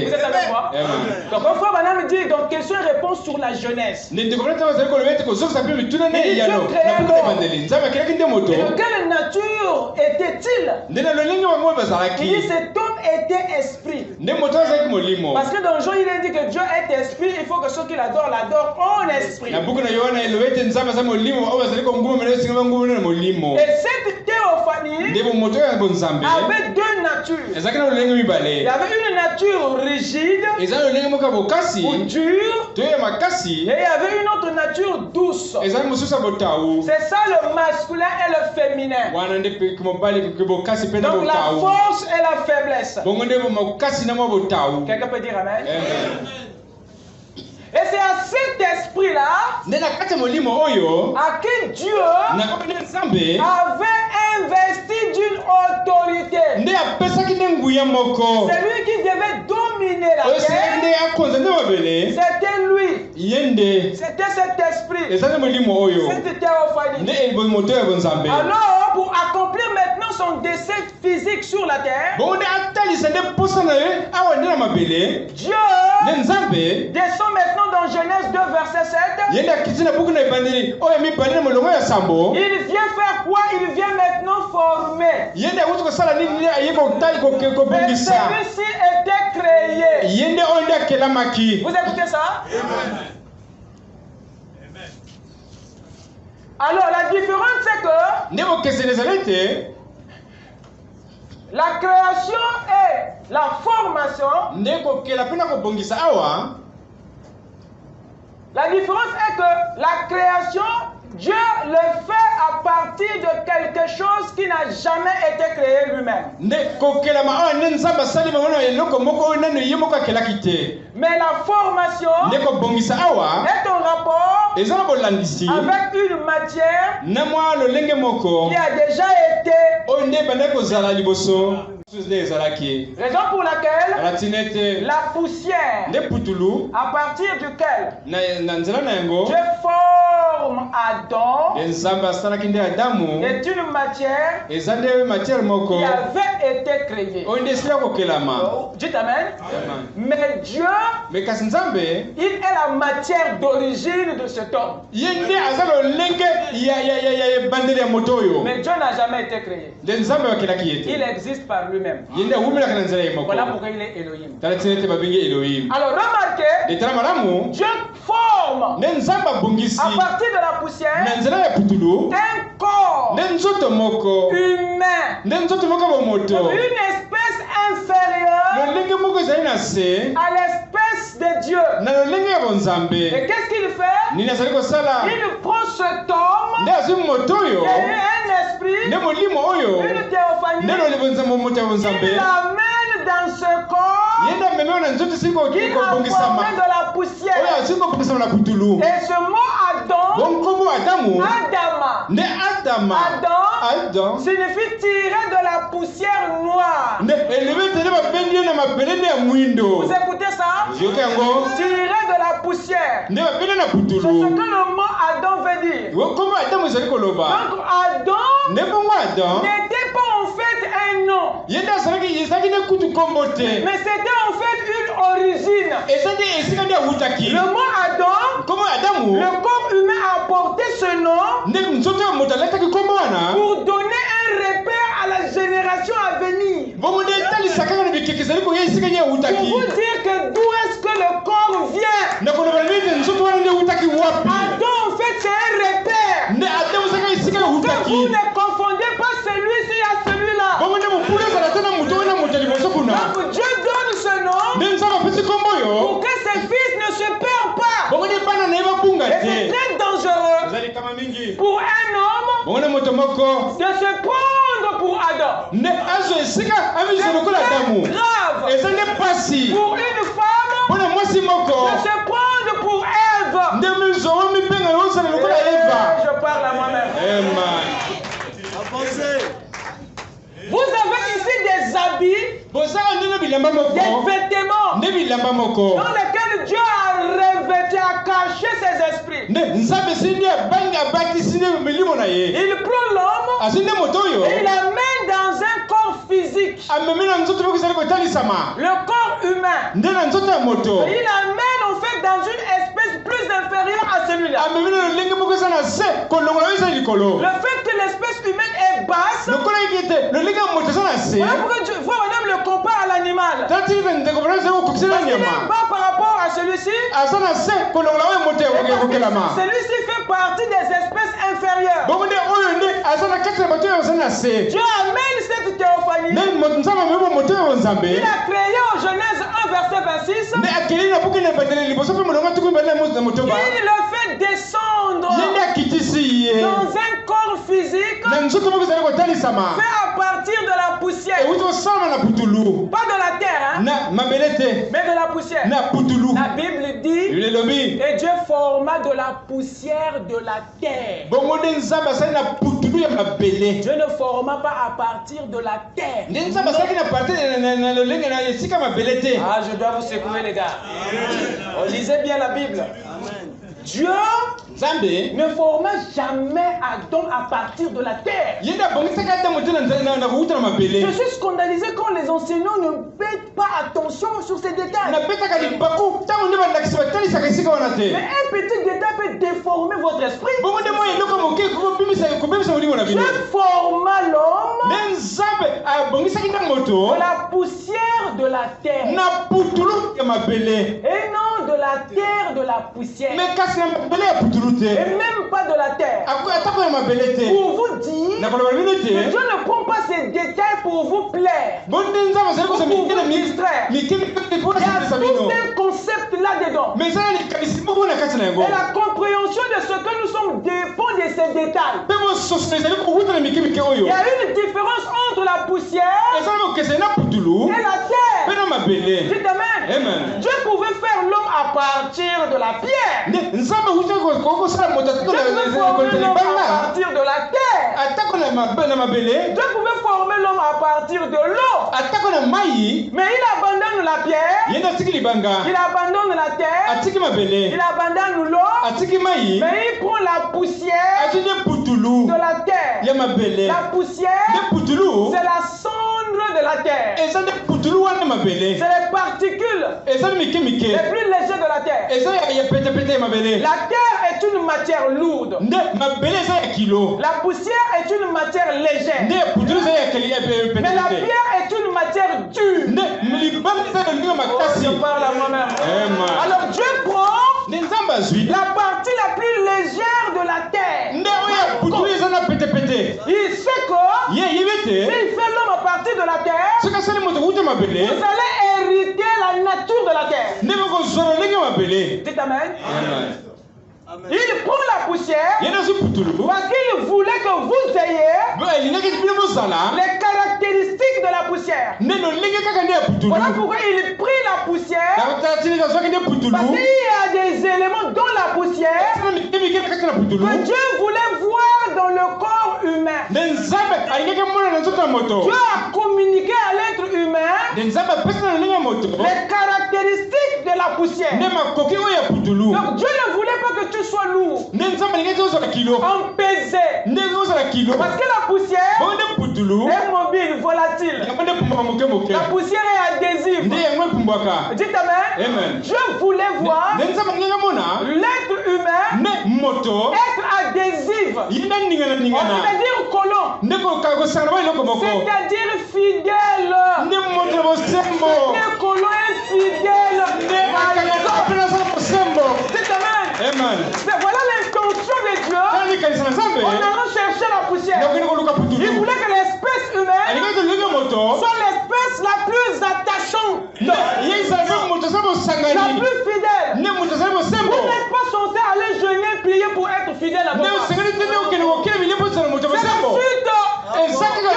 Vous êtes avec moi? Donc, parfois, madame me dit, donc, question-réponse sur la jeunesse. Et Dieu créa l'homme. Et de quelle nature était-il? Il dit, cet homme était esprit. Parce que dans Jean, il a dit que Dieu est esprit, il faut que ceux qui l'adorent en esprit. Et cette théophanie avait deux natures. Il y avait une nature rigide ou dure, et il y avait une autre nature douce. C'est ça le masculin et le féminin. Donc la force et la faiblesse. Quelqu'un peut dire amen? Et c'est à cet esprit-là à qui Dieu avait investi d'une autorité. C'est lui qui devait dominer la terre. C'était lui. C'était cet esprit. Cette théophanie. Alors, pour accomplir maintenant son décès physique sur la terre, Dieu descend maintenant dans Genèse 2 verset 7. Il vient faire quoi? Il vient maintenant former. Mais celui-ci était créé. Vous écoutez ça? Alors la différence c'est que la création et la formation. La différence est que la création, Dieu le fait à partir de quelque chose qui n'a jamais été créé lui-même. Mais la formation est en rapport avec une matière qui a déjà été. Raison pour laquelle la poussière à partir duquel Dieu forme Adam est une matière qui avait été créée. Dites amen. Mais Dieu, il est la matière d'origine de cet homme. Mais Dieu n'a jamais été créé. Il existe par lui-même. Voilà pourquoi il est Elohim. Alors remarquez, Dieu forme à partir de la poussière un corps humain, une espèce inférieure à l'espèce de Dieu. Et qu'est-ce qu'il fait? Il prend cet homme qui a eu un esprit, une théophanie, il l'amène dans ce corps il a formé de la poussière. Et ce mot Adam signifie tirer de la poussière noire. Vous écoutez ça? Tirer de la poussière. C'est ce que le mot Adam veut dire. Donc Adam n'était pas en fait un nom, mais c'était en fait une origine. Le mot Adam, le corps humain a porté ce nom pour donner un repère à la génération à venir. Pour vous dire que d'où est-ce que le corps vient. Adam en fait c'est un repère. Que vous ne confondez pas celui-ci à celui-là. Donc Dieu donne ce nom pour que ses fils ne se perdent pas. Et c'est très dangereux pour un homme de se prendre pour Adam. C'est grave pour une femme de se prendre pour Ève. Je parle à moi-même. Vous avez ici des habits, des vêtements dans lesquels Dieu a revêtu, a caché ses esprits. Il prend l'homme et il l'amène dans un corps physique, le corps humain. Il l'amène en fait dans une espèce plus inférieure à celui-là. Le fait que l'espèce humaine est basse, voilà pourquoi madame le compare à l'animal. Parce qu'il est bas par rapport à celui-ci. Celui-ci fait partie des espèces inférieures. Dieu amène cette théophanie. Il a créé en Genèse 1 verset 26. Il le fait descendre dans un corps physique fait à partir de la poussière. Pas de la terre, hein? Mais de la poussière. La Bible dit et Dieu forma de la poussière de la terre. Dieu ne forma pas à partir de la terre. Ah, je dois vous secouer les gars. Lisez bien la Bible. Dieu ne forma jamais Adam à partir de la terre. Je suis scandalisé quand les enseignants ne prêtent pas attention sur ces détails. Mais un petit détail peut déformer votre esprit. Dieu forma l'homme de la poussière de la terre. Et non de la terre de la poussière. Et même pas de la terre. Pour vous dire que Dieu ne prend pas ces détails pour vous plaire, pour vous distraire. Il y a tout un concept là-dedans. Et la compréhension de ce que nous sommes dépend de ces détails. Il y a une différence entre la poussière et la terre. Dites amen. Dieu pouvait faire l'homme à partir de la pierre. Dieu pouvait former l'homme à partir de la terre. Dieu pouvait former l'homme à partir de l'eau. Mais il abandonne la pierre. Il abandonne la terre. Il abandonne l'eau. Mais il prend la poussière de la terre. La poussière, c'est la cendre de la terre. C'est les particules les plus légères de la terre. La terre est une matière lourde. La poussière est une matière légère. Mais la pierre est une matière dure. Je parle à moi-même. Alors Dieu prend la partie la plus légère de la terre. Il sait que s'il fait l'homme à partir de la terre, vous allez hériter la nature de la terre. Dites amen. Il prend la poussière parce qu'il voulait que vous ayez les caractéristiques caractéristiques de la poussière. Voilà pourquoi il prit la poussière. Parce qu'il y a des éléments dans la poussière que Dieu voulait voir dans le corps humain. Dieu a communiqué à l'être humain les caractéristiques de la poussière. Donc Dieu ne voulait pas que tu sois lourd, empesé. Parce que la poussière est mobile, volatile. La poussière est adhésive. Dites amen. Dieu voulait voir l'être humain être adhésive. C'est-à-dire collant. C'est-à-dire fidèle. Le colon est fidèle. Dites amen. Voilà l'intention de Dieu. On a cherché la poussière. Il voulait que l'espèce humaine soit l'espèce la plus attachante, la plus fidèle. Vous n'êtes pas censé aller jeûner, prier pour être fidèle à votre Dieu. C'est la suite que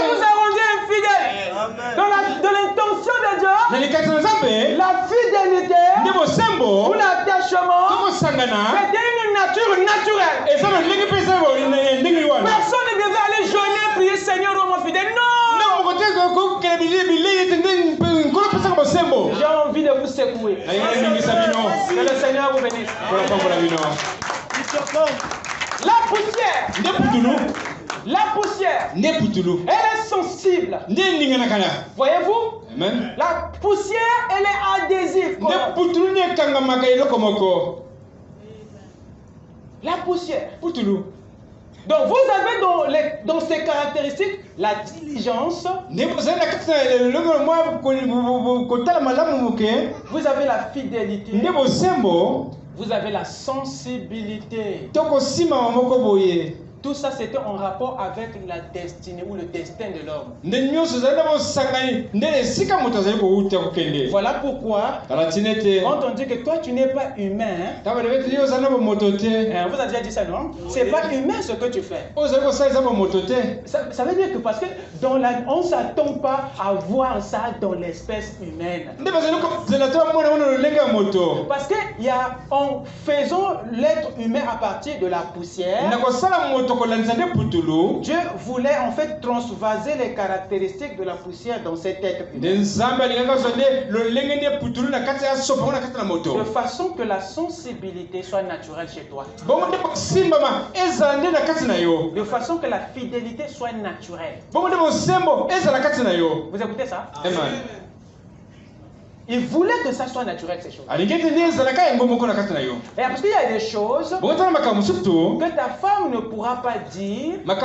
vous a rendu infidèle. Dans l'intention de Dieu, la fidélité ou l'attachement, c'était une nature naturelle. Personne ne devait aller jeûner, prier, Seigneur, rends-moi fidèle. Non! J'ai envie de vous secouer. Que le Seigneur vous bénisse. La poussière, elle est sensible. Voyez-vous? La poussière, elle est adhésive. La poussière. Donc vous avez dans ces caractéristiques la diligence. Vous avez la fidélité. Vous avez la sensibilité. Tout ça, c'était en rapport avec la destinée ou le destin de l'homme. Voilà pourquoi, quand on dit que toi, tu n'es pas humain, vous avez déjà dit ça, non? C'est pas humain ce que tu fais. Ça veut dire que parce que on ne s'attend pas à voir ça dans l'espèce humaine. Parce que en faisant l'être humain à partir de la poussière, Dieu voulait en fait transvaser les caractéristiques de la poussière dans cet être humain. De façon que la sensibilité soit naturelle chez toi. De façon que la fidélité soit naturelle. Vous écoutez ça? Il voulait que ça soit naturel, ces choses. Et parce qu'il y a des choses que ta femme ne pourra pas dire, mais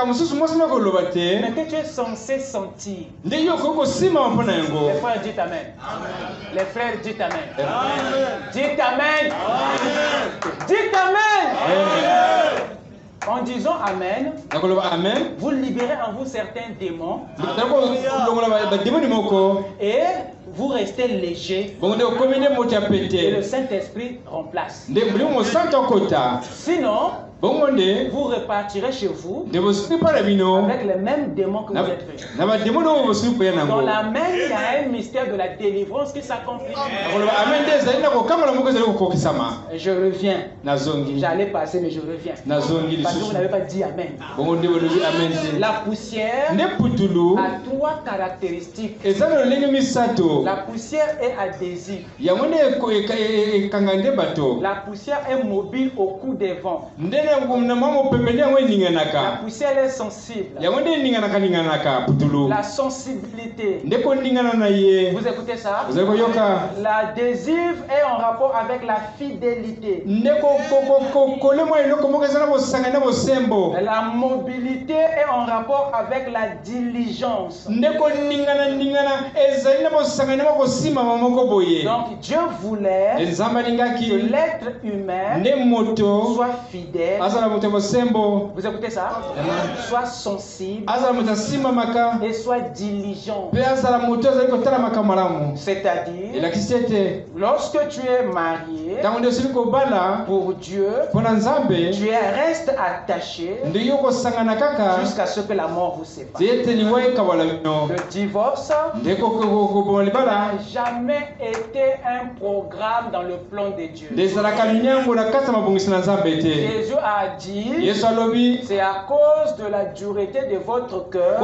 que tu es censé sentir. Les frères, dites amen. Les frères, dites amen. Dites amen. Dites amen. En disant amen, vous libérez en vous certains démons et vous restez léger et le Saint-Esprit remplace. Sinon, vous repartirez chez vous avec les mêmes démons que vous êtes venus. Dans la main, il y a un mystère de la délivrance qui s'accomplit. Et je reviens. J'allais passer, mais je reviens. Parce que vous n'avez pas dit amen. La poussière a trois caractéristiques. La poussière est adhésive. La poussière est mobile au coup des vents. La poussière est sensible. La sensibilité. Vous écoutez ça? L'adhésive est en rapport avec la fidélité. La mobilité est en rapport avec la diligence. Donc Dieu voulait que l'être humain soit fidèle Vous écoutez ça? Sois sensible et sois diligent. C'est-à-dire, lorsque tu es marié pour Dieu, tu restes attaché jusqu'à ce que la mort vous sépare. Le divorce n'a jamais été un programme dans le plan de Dieu. Jésus a dit, c'est à cause de la dureté de votre cœur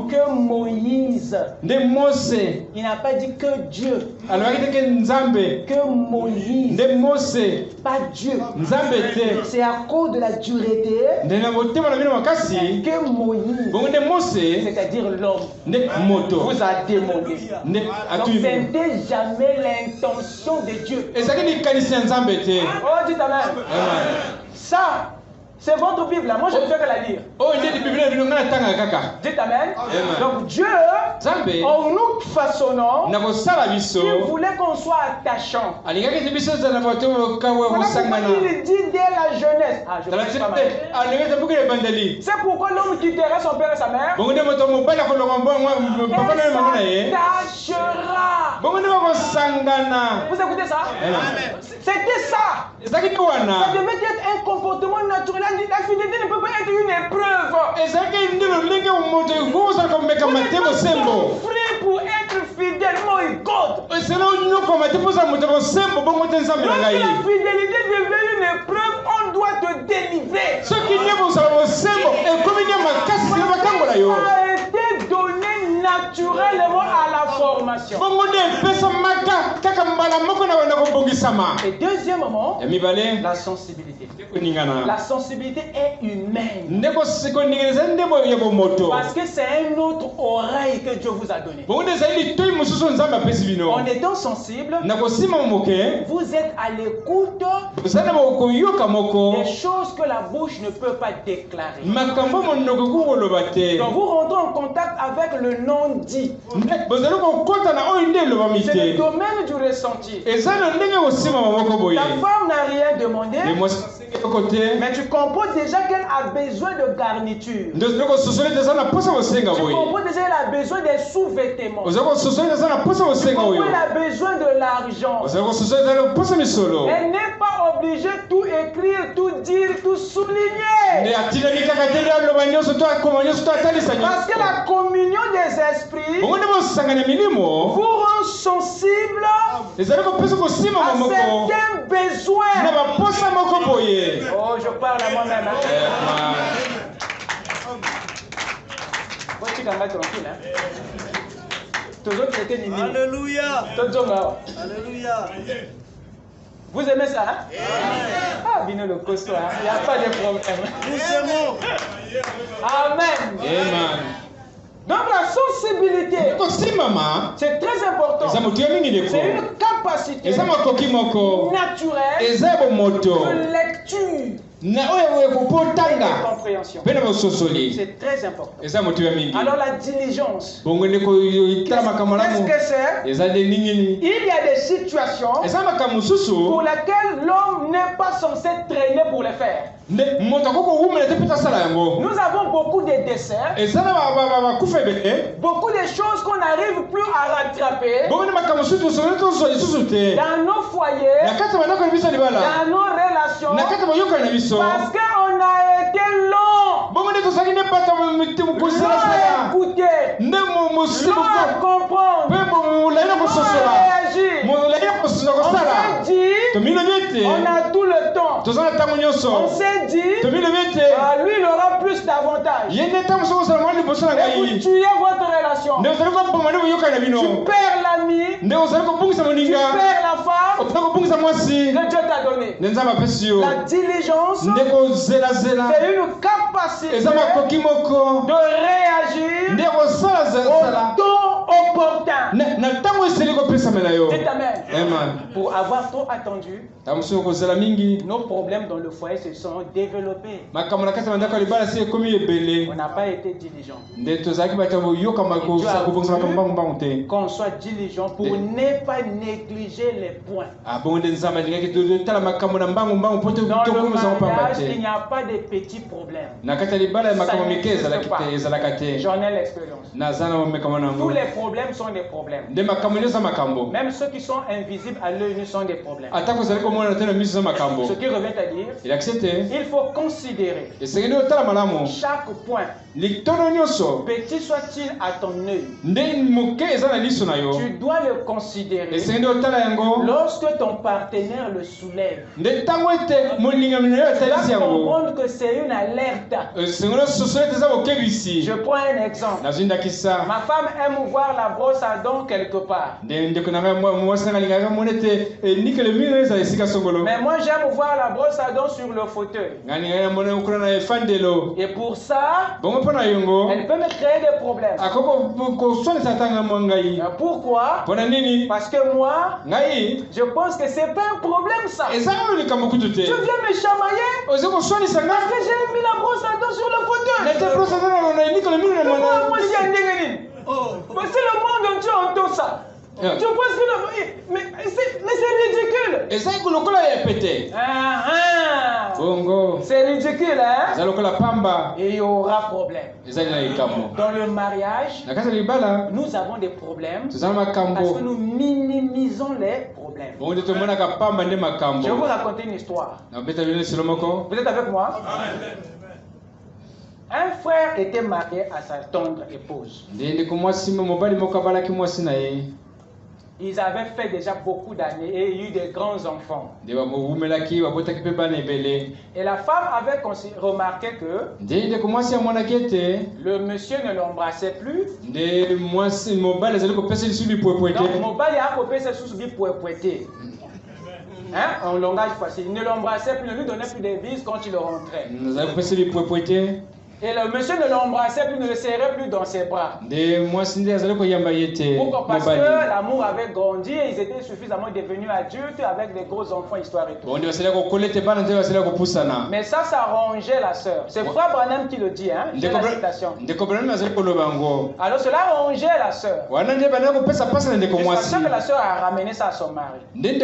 que Moïse, il n'a pas dit que Dieu, que Moïse, pas Dieu, c'est à cause de la dureté que Moïse, c'est-à-dire l'homme, vous a démodé. Donc ce n'était jamais l'intention de Dieu. Oh, dites amen. Ça, c'est votre Bible. Moi, je ne fais que la lire. Dites amen. Donc Dieu, en nous façonnant, il voulait qu'on soit attachant. Voilà pourquoi il dit dès la jeunesse. Ah, je ne sais pas. C'est pourquoi l'homme quittera son père et sa mère. Et s'attachera. Vous écoutez ça? C'était ça. Ça devait être un comportement naturel. La fidélité ne peut pas être une épreuve. Souffrir pour être fidèle. My God. Lorsque la fidélité devient une épreuve, on doit te délivrer. Ça a été donné naturellement à la formation. Et deuxièmement, la sensibilité. La sensibilité est humaine. Parce que c'est un autre oreille que Dieu vous a donné. En étant sensible, vous êtes à l'écoute des choses que la bouche ne peut pas déclarer. Donc vous rentrez en contact avec le non-dit. C'est le domaine du ressenti. Ta femme n'a rien demandé, mais tu comprends déjà qu'elle a besoin de garniture. Tu comprends déjà qu'elle a besoin des sous-vêtements. Tu comprends qu'elle a besoin de l'argent. Elle n'est pas obligée de tout écrire, tout dire, tout souligner. Parce que la communion des esprits vous rend sensible à certains besoins. Oh, je parle à moi-même. Tu vas tranquille. Alléluia. Alléluia. Vous aimez ça? Hein? Ah, Bino le costaud, il n'y a pas de problème. Nous aimons. Amen. Amen. Donc la sensibilité, c'est très important. C'est une capacité naturelle de lecture et de compréhension. C'est très important. Alors la diligence, qu'est-ce que c'est? Il y a des situations pour lesquelles l'homme n'est pas censé traîner pour les faire. Nous avons beaucoup de desserts, beaucoup de choses qu'on n'arrive plus à rattraper dans nos foyers, dans nos relations, parce qu'on a été long, long à écouter, long à comprendre, long à réagir. On s'est dit, on a tout le temps. On s'est dit, lui il aura plus d'avantages. Et vous tuez votre relation. Tu perds l'ami, tu perds la femme que Dieu t'a donné. La diligence, c'est une capacité de réagir au temps opportun. Dites amen. Pour avoir trop attendu, nos problèmes dans le foyer se sont développés. On n'a pas été diligent. Qu'on soit diligent pour ne pas négliger les points. Dans le mariage, il n'y a pas de petits problèmes. J'en ai l'expérience. Tous les problèmes sont des problèmes. Même ceux qui sont invisibles à l'œil nu sont des problèmes. Ce qui revient à dire, il faut considérer chaque point, petit soit-il à ton œil, tu dois le considérer lorsque ton partenaire le soulève. Tu dois comprendre que c'est une alerte. Je prends un exemple. Ma femme aime voir la brosse à dents quelque part. Mais moi j'aime voir la brosse à dents sur le fauteuil. Et pour ça, elle peut me créer des problèmes. Pourquoi? Parce que moi, je pense que c'est pas un problème ça. Tu viens me chamailler parce que j'ai mis la brosse à dents sur le fauteuil. Mais c'est le monde entier entend ça. Tu penses que mais c'est ridicule. C'est ridicule, hein? Et il y aura problème. Dans le mariage, nous avons des problèmes parce que nous minimisons les problèmes. Je vais vous raconter une histoire. Vous êtes avec moi? Un frère était marié à sa tendre épouse. Ils avaient fait déjà beaucoup d'années et eu des grands enfants. Et la femme avait remarqué que le monsieur ne l'embrassait plus. Donc, mobile a coupé ses sous-bi pour poêter. En langage facile. Il ne l'embrassait plus, ne lui donnait plus de bises quand il rentrait. Et le monsieur ne l'embrassait plus, ne le serrait plus dans ses bras. Pourquoi? Parce que l'amour avait grandi et ils étaient suffisamment devenus adultes avec des gros enfants, histoire et tout. Mais ça arrangeait la sœur. C'est Frère Branham qui le dit, hein? C'est la citation. Alors cela arrangeait la sœur. Jusqu'à ce que la sœur a ramené ça à son mari. Mais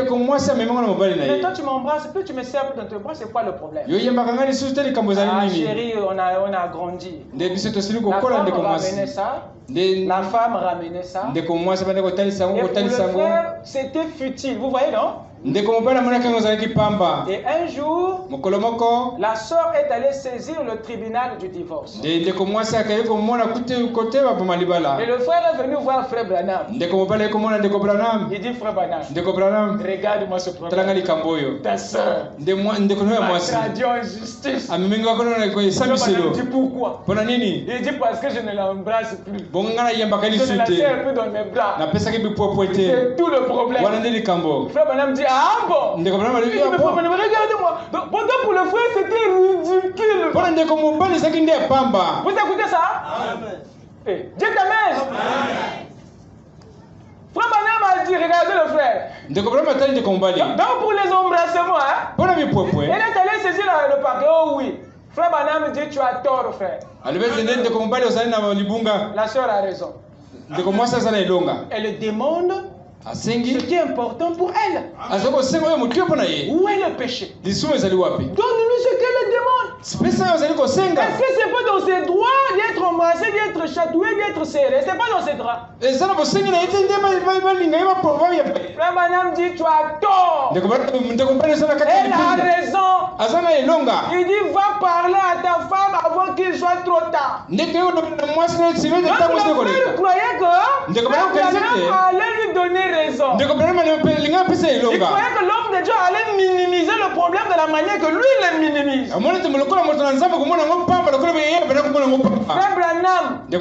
toi tu m'embrasses, plus tu me serres plus dans tes bras, c'est quoi le problème? Ah chérie, on a grandi. La femme ramenait ça. La femme ramenait ça. Et pour le faire, c'était futile. Vous voyez, non? Et un jour, la sœur est allée saisir le tribunal du divorce. Et le frère est venu voir Frère Branham. Il dit Frère Branham, regarde-moi ce problème. Ta sœur m'a traduit en justice. Frère Branham dit pourquoi? Il dit parce que je ne l'embrasse plus. Je ne la serre plus dans mes bras. C'est tout le problème. Frère Branham dit ah bon? Regardez-moi. Pourtant pour le frère c'était ridicule. Vous écoutez ça? Amen. Dieu t'amène. Frère Branham a dit regardez le frère. Donc pour les embrassements, elle est allée saisir le paquet. Oh oui. Frère Branham dit tu as tort frère. La sœur a raison. Elle demande ce qui est important pour elle. Où est le péché? Donne-lui ce qu'elle demande. Est-ce que ce n'est pas dans ses droits d'être embrassé, d'être chatoué, d'être serré? Ce n'est pas dans ses droits. Frère Branham dit tu as tort. Elle a raison. Il dit va parler à ta femme avant qu'il soit trop tard. Donc le frère croyait que Frère Branham allait lui donner raison. Il croyait que l'homme de Dieu allait minimiser le problème de la manière que lui le minimise. Frère Branham lui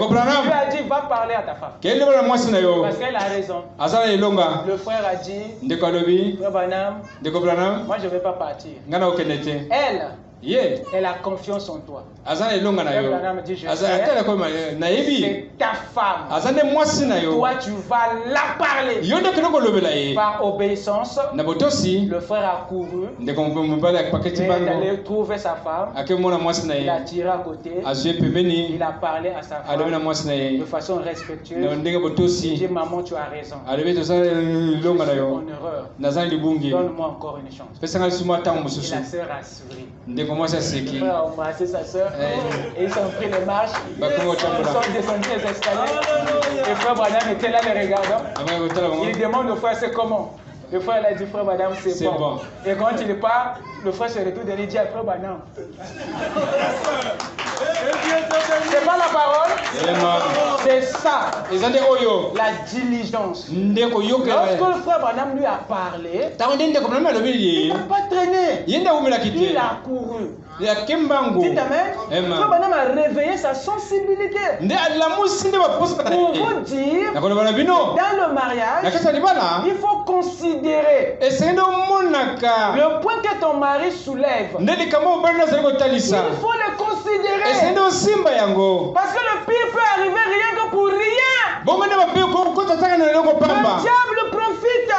a dit va parler à ta femme. Parce qu'elle a raison. Le frère a dit Frère Branham, moi je ne vais pas partir. Elle Elle a confiance en toi. C'est ta femme. Toi, tu vas la parler. Par obéissance, le frère a couru. Il est allé trouver sa femme. Il a tiré à côté. Il a parlé à sa femme de façon respectueuse. Il dit, maman, tu as raison. Je suis en erreur. Donne-moi encore une chance. Et la sœur a souri. Le frère a embrassé sa sœur. Et ils ont pris les marches. Ils sont descendus les escaliers. Et frère Branham était là les regardant. Il demande au frère, c'est comment? Le frère a dit, frère Branham, c'est bon. Et quand il part, le frère se retourne et il dit à frère Branham. C'est pas la parole, c'est ça. La diligence. Lorsque le frère Branham lui a parlé, il n'a pas traîné. Il a couru. Dites amen. Frère Branham a réveillé sa sensibilité. Pour vous dire, dans le mariage, il faut considérer le point que ton mari soulève. Il faut le considérer. Parce que le pire peut arriver rien que pour rien. Le diable profite.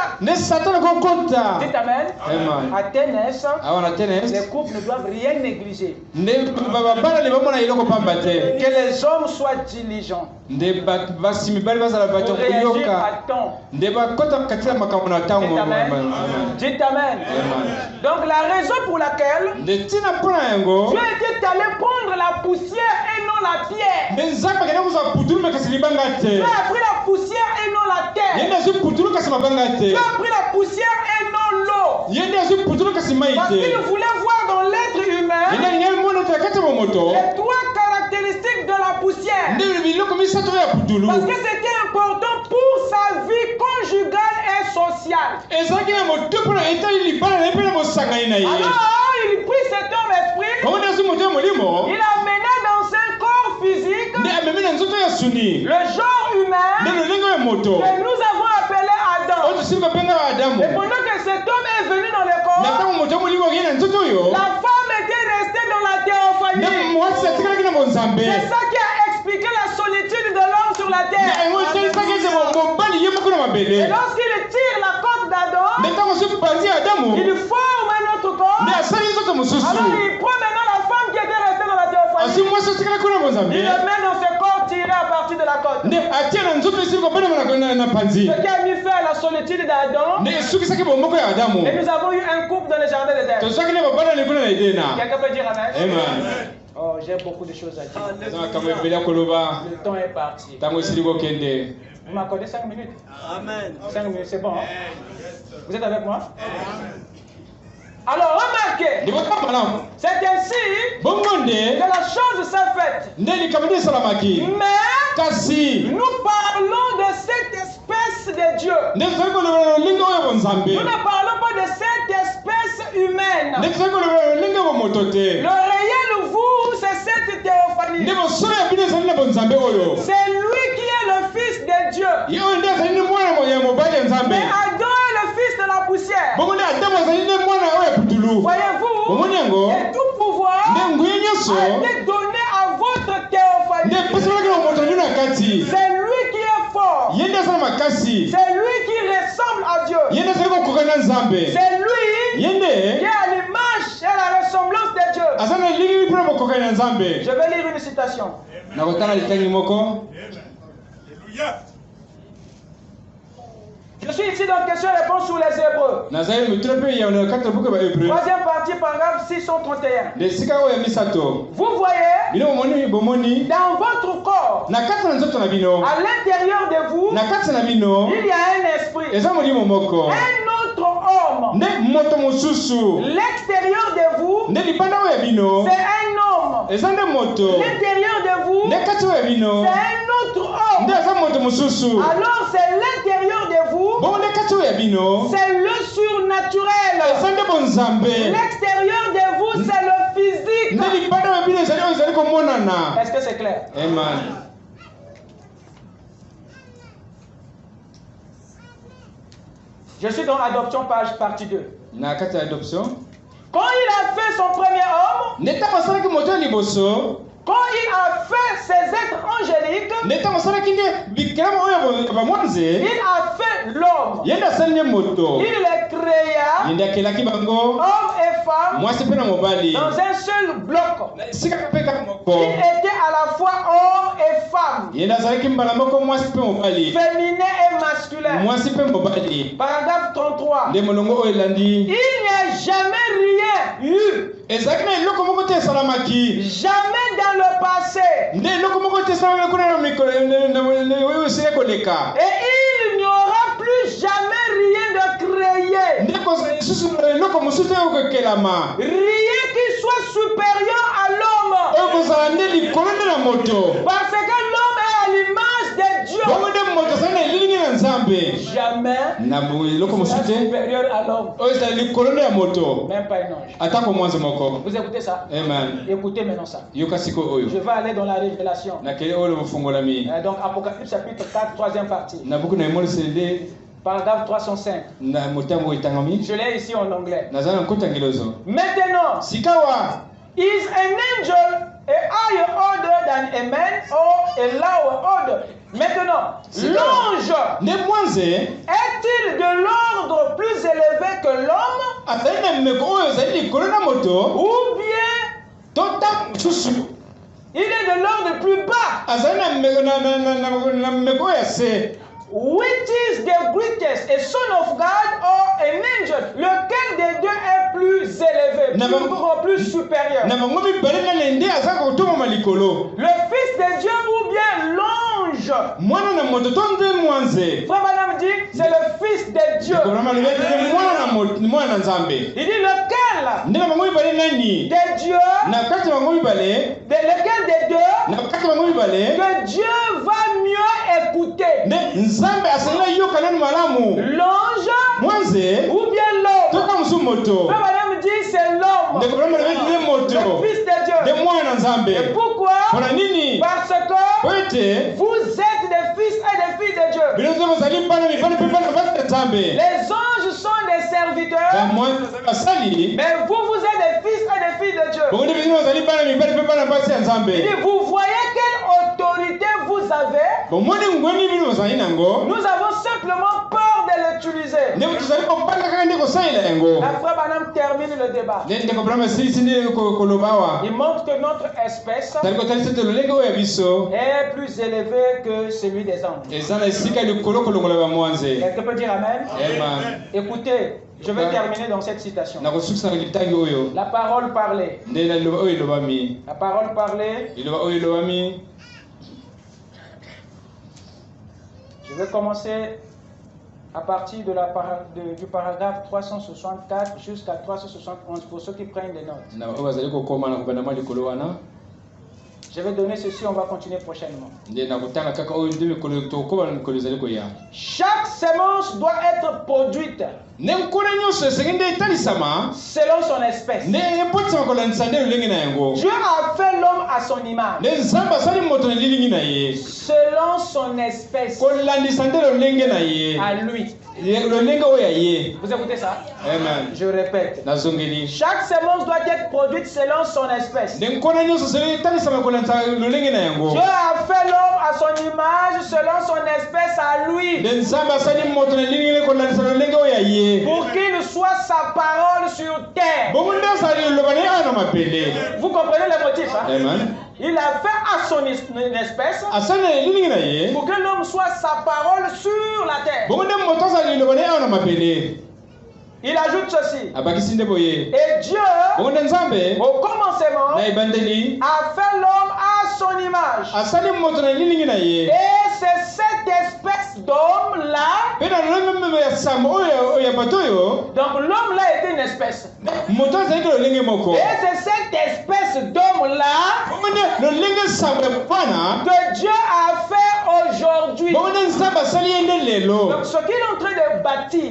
Dites amen. Athènes, les couples ne doivent rien négliger. Que les hommes soient diligents. Pour réagir à temps. Dites amen. Dites amen. Donc la raison pour laquelle Dieu était allé prendre la poussière et non la pierre. Dieu a pris la poussière et non la terre. Dieu a pris la poussière et non l'eau. Parce qu'il voulait voir dans l'être humain les trois caractéristiques de la poussière. Parce que c'était important pour sa vie conjugale et sociale. Alors, il prit cet homme esprit, il l'amena dans un corps physique, le genre humain, que nous avons appelé Adam. Et pendant que cet homme est venu dans le corps, la femme était restée dans la théophanie. C'est ça qui a expliqué la solitude de l'homme sur la terre. Et lorsqu'il tire la côte d'Adam, il forme un autre corps. Alors il prend maintenant la femme qui était restée dans la théophanie. Il le met dans ce corps tiré à partir de la côte. Ce qui a mis fin à la solitude d'Adam. Et nous avons eu un couple dans le jardin d'Éden. Quelqu'un peut dire amen? Oh, j'ai beaucoup de choses à dire. Le temps est parti. Vous m'accordez 5 minutes? Amen. 5 minutes, c'est bon. Hein? Vous êtes avec moi? Alors, remarquez, c'est ainsi que la chose s'est faite. Mais nous parlons de cette espèce de Dieu. Nous ne parlons pas de cette espèce humaine. Le réel vous, c'est cette théophanie. C'est lui qui est le fils de Dieu. Mais Adam est le fils de la poussière. Voyez-vous, et tout pouvoir a été donné à votre théophanie. C'est lui qui est fort. C'est lui qui ressemble à Dieu. C'est lui qui est à l'image et à la ressemblance de Dieu. Je vais lire une citation. Je suis ici dans question-réponse sur les Hébreux. Troisième partie, paragraphe 631. Vous voyez, dans votre corps, à l'intérieur de vous, il y a un esprit, un autre homme. L'extérieur de vous, c'est un homme. L'intérieur de vous, c'est un autre homme. Alors c'est l'intérieur de vous, c'est le surnaturel. L'extérieur de vous, c'est le physique. Est-ce que c'est clair? Amen. Je suis dans Adoption, page partie 2. Quand il a fait son premier homme, quand il a fait ses êtres angéliques, il a fait l'homme. Il les créa, homme et femme, dans un seul bloc. Il était à la fois homme et femme, féminin et masculin. Paragraphe 33. Il n'y a jamais rien eu, jamais dans le passé, et il n'y aura plus jamais rien de créé, rien qui soit supérieur à l'homme, parce que l'homme est à l'image de Dieu. Jamais supérieur à l'homme, même pas un ange. Vous écoutez ça? Amen. Écoutez maintenant ça. Je vais aller dans la révélation. Donc Apocalypse chapitre 4, troisième partie. Paragraphe 305. Je l'ai ici en anglais. Maintenant, is an angel a higher order than a man or a lower order? Maintenant, l'ange est-il de l'ordre plus élevé que l'homme? Ou bien il est de l'ordre plus bas? Which is the greatest, a son of God or an angel? Lequel des deux est plus élevé, plus supérieur? Le Fils de Dieu ou bien l'ange? Frère Madame dit, c'est le Fils de Dieu. Il dit lequel? De Dieu. Lequel des deux que Dieu va mieux écouter? L'ange ou bien l'homme? Frère Madame dit c'est l'homme, le Fils de Dieu. Et pourquoi? Parce que vous êtes des fils et des filles de Dieu. Les anges sont des serviteurs, mais vous êtes des fils et des filles de Dieu. Il dit, vous voyez quelle autorité vous avez? Nous avons simplement peur de l'utiliser. La frère Branham termine le débat. Il montre que notre espèce est plus élevée que celui des anges. Quelqu'un peut dire Amen? Amen. Écoutez, je vais terminer dans cette citation. La parole parlée. La parole parlée. Je vais commencer à partir de du paragraphe 364 jusqu'à 371 pour ceux qui prennent des notes. Je vais donner ceci, on va continuer prochainement. Chaque semence doit être produite selon son espèce. Dieu a fait l'homme à son image, selon son espèce, à lui. Vous écoutez ça? Amen. Je répète. Chaque semence doit être produite selon son espèce. Dieu a fait l'homme à son image, selon son espèce à lui, pour qu'il soit sa parole sur terre. Vous comprenez le motif, hein? Amen. Il a fait à son espèce pour que l'homme soit sa parole sur la terre. Il ajoute ceci. Et Dieu, au commencement, a fait l'homme à son image. Et c'est cette espèce d'homme-là. Donc l'homme là était une espèce. Et c'est cette espèce d'homme-là que Dieu a fait aujourd'hui. Donc ce qu'il est en train de bâtir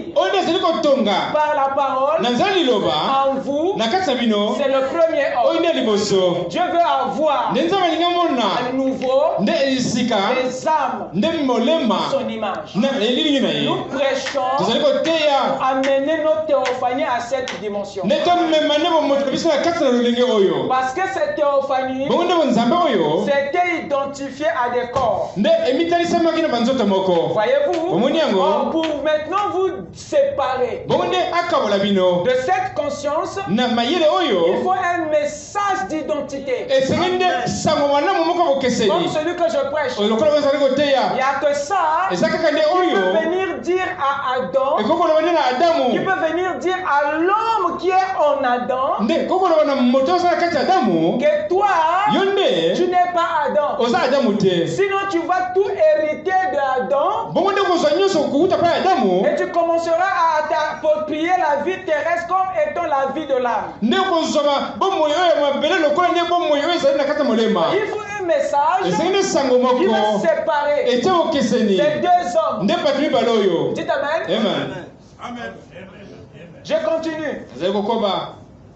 par la parole en vous, c'est le premier homme. Dieu veut avoir à nouveau les âmes à son image. Nous prêchons pour amener notre théophanie à cette dimension. Parce que cette théophanie c'était identifié à des corps. Voyez-vous? Pour maintenant vous séparer de cette conscience, il faut un message d'identité. Comme celui que je prêche. Il n'y a que ça qui peut venir dire à Adam, qui peut venir dire à l'homme qui est en Adam, que toi, tu n'es pas Adam. Sinon tu vas tout hériter de Adam et tu commenceras à t'approprier la vie terrestre comme étant la vie de l'âme. Il faut un message qui va séparer ces deux hommes. Dites Amen. Amen. Je continue.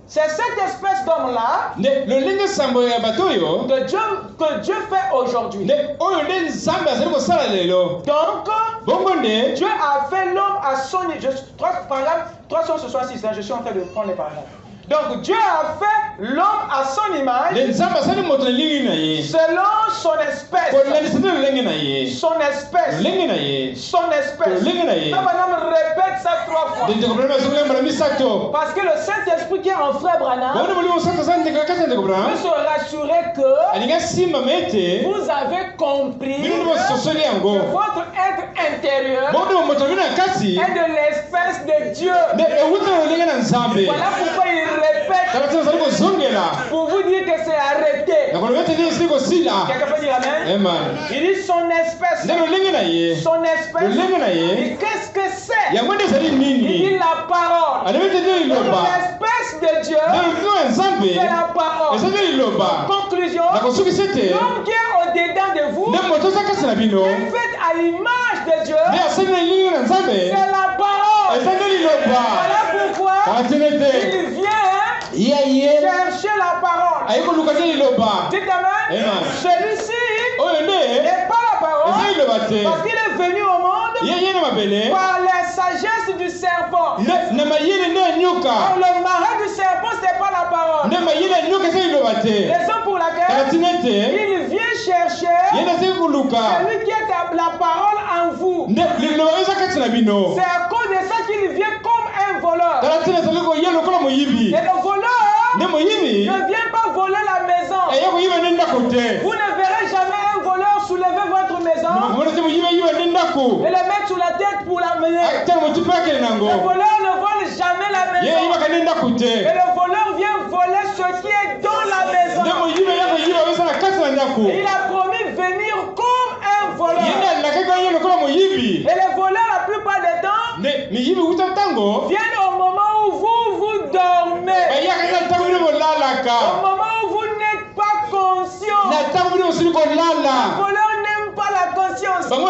C'est cette espèce d'homme-là que Dieu fait aujourd'hui. Donc, Dieu a fait l'homme à son image. 366, je suis en train de prendre les paragraphes. Donc Dieu a fait l'homme à son image selon son espèce. Son espèce. Son espèce. Madame répète ça 3 fois. Parce que le Saint-Esprit qui est en frère Branham veut se rassurer que vous avez compris que votre être intérieur est de l'espèce de Dieu. Voilà pourquoi il répète pour vous dire que c'est arrêté. Quelqu'un peut dire Amen? Il dit son espèce. Son espèce. Et qu'est-ce que c'est? Il dit la parole. L'espèce de Dieu, c'est la parole. Conclusion, l'homme qui est au-dedans de vous est fait à l'image de Dieu. C'est la parole. Voilà pourquoi il vient chercher la parole. Dites Amen. Celui-ci n'est pas la parole parce qu'il est venu au monde par la sagesse du serpent. Or, le marais du serpent, ce n'est pas la parole. Raison pour laquelle il vient chercher celui qui est la parole en vous. C'est à cause de ça qu'il vient comme un voleur. Et le voleur ne vient pas voler la maison. Vous ne verrez jamais un voleur soulever votre maison et le mettre sous la tête pour l'amener. Le voleur ne vole jamais la maison. Et le voleur vient voler ce qui est dans la maison. Et il a promis venir comme un voleur. Et les voleurs, la plupart des temps, viennent au moment où vous dormez. Au moment où vous n'êtes pas conscient. Le voleur n'aime pas la conscience. Dieu,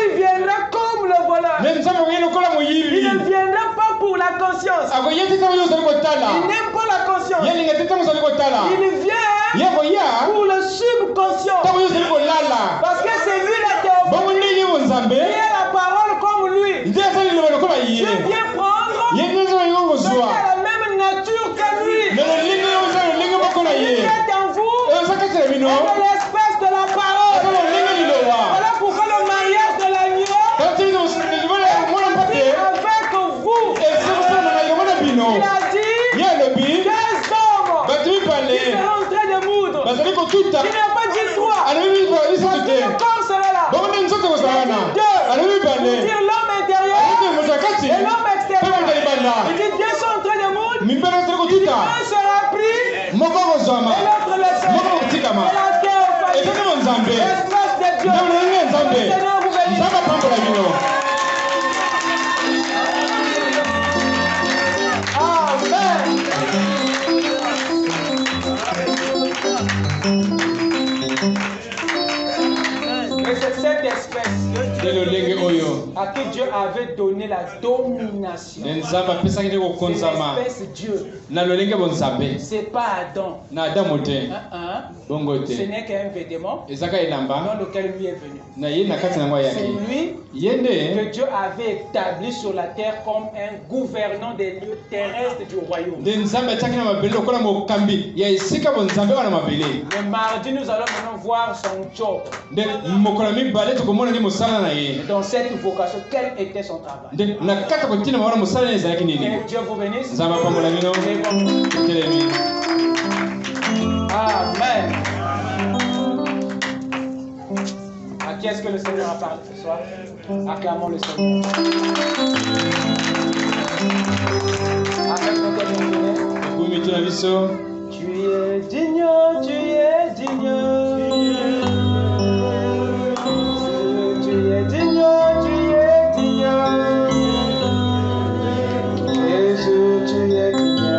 il viendra comme le voleur. Il ne viendra pas pour la conscience. Il n'aime pas la conscience. Il vient pour le subconscient. Parce que c'est lui la théophanie. Il a la parole comme lui. Dieu vient prendre ce qui a la même nature que lui. Il est en vous et de l'espèce de la parole. Voilà pourquoi le mariage de l'agneau avec vous. Il a dit 2 hommes qui seront en train de moudre. Il n'a pas dit 3. Parce que le corps serait là. Il a dit 2 pour dire l'homme intérieur et l'homme extérieur. Il dit 2 sont en train de moudre. Il dit 1 sera pris et l'autre laissé. Et la théophanie, l'espace de Dieu. Le Seigneur vous bénisse. Amen. Dieu avait donné la domination. C'est l'espèce Dieu. C'est pas Adam. Ce n'est qu'un vêtement dans lequel lui est venu. C'est lui que Dieu avait établi sur la terre comme un gouvernant des lieux terrestres du royaume. Le mardi, nous allons maintenant voir son job. Dans cette vocation, quel était son travail? Que Dieu vous bénisse. Amen. À qui est-ce que le Seigneur a parlé ce soir? Acclamons le Seigneur. Avec notre bien-aimé. Tu es digne, tu es digne. Tu es digne, tu es digne. Jésus, tu es digne.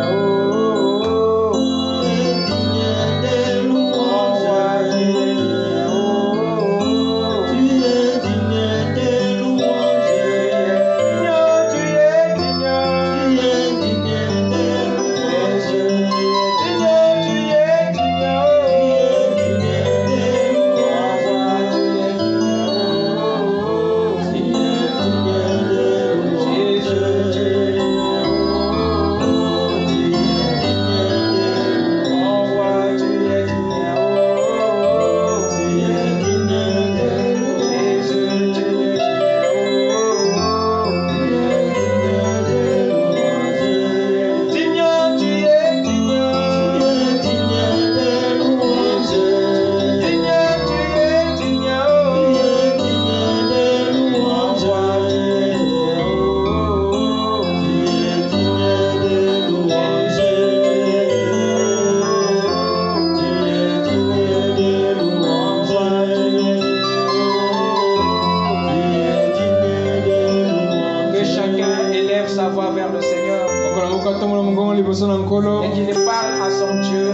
Et qu'il parle à son Dieu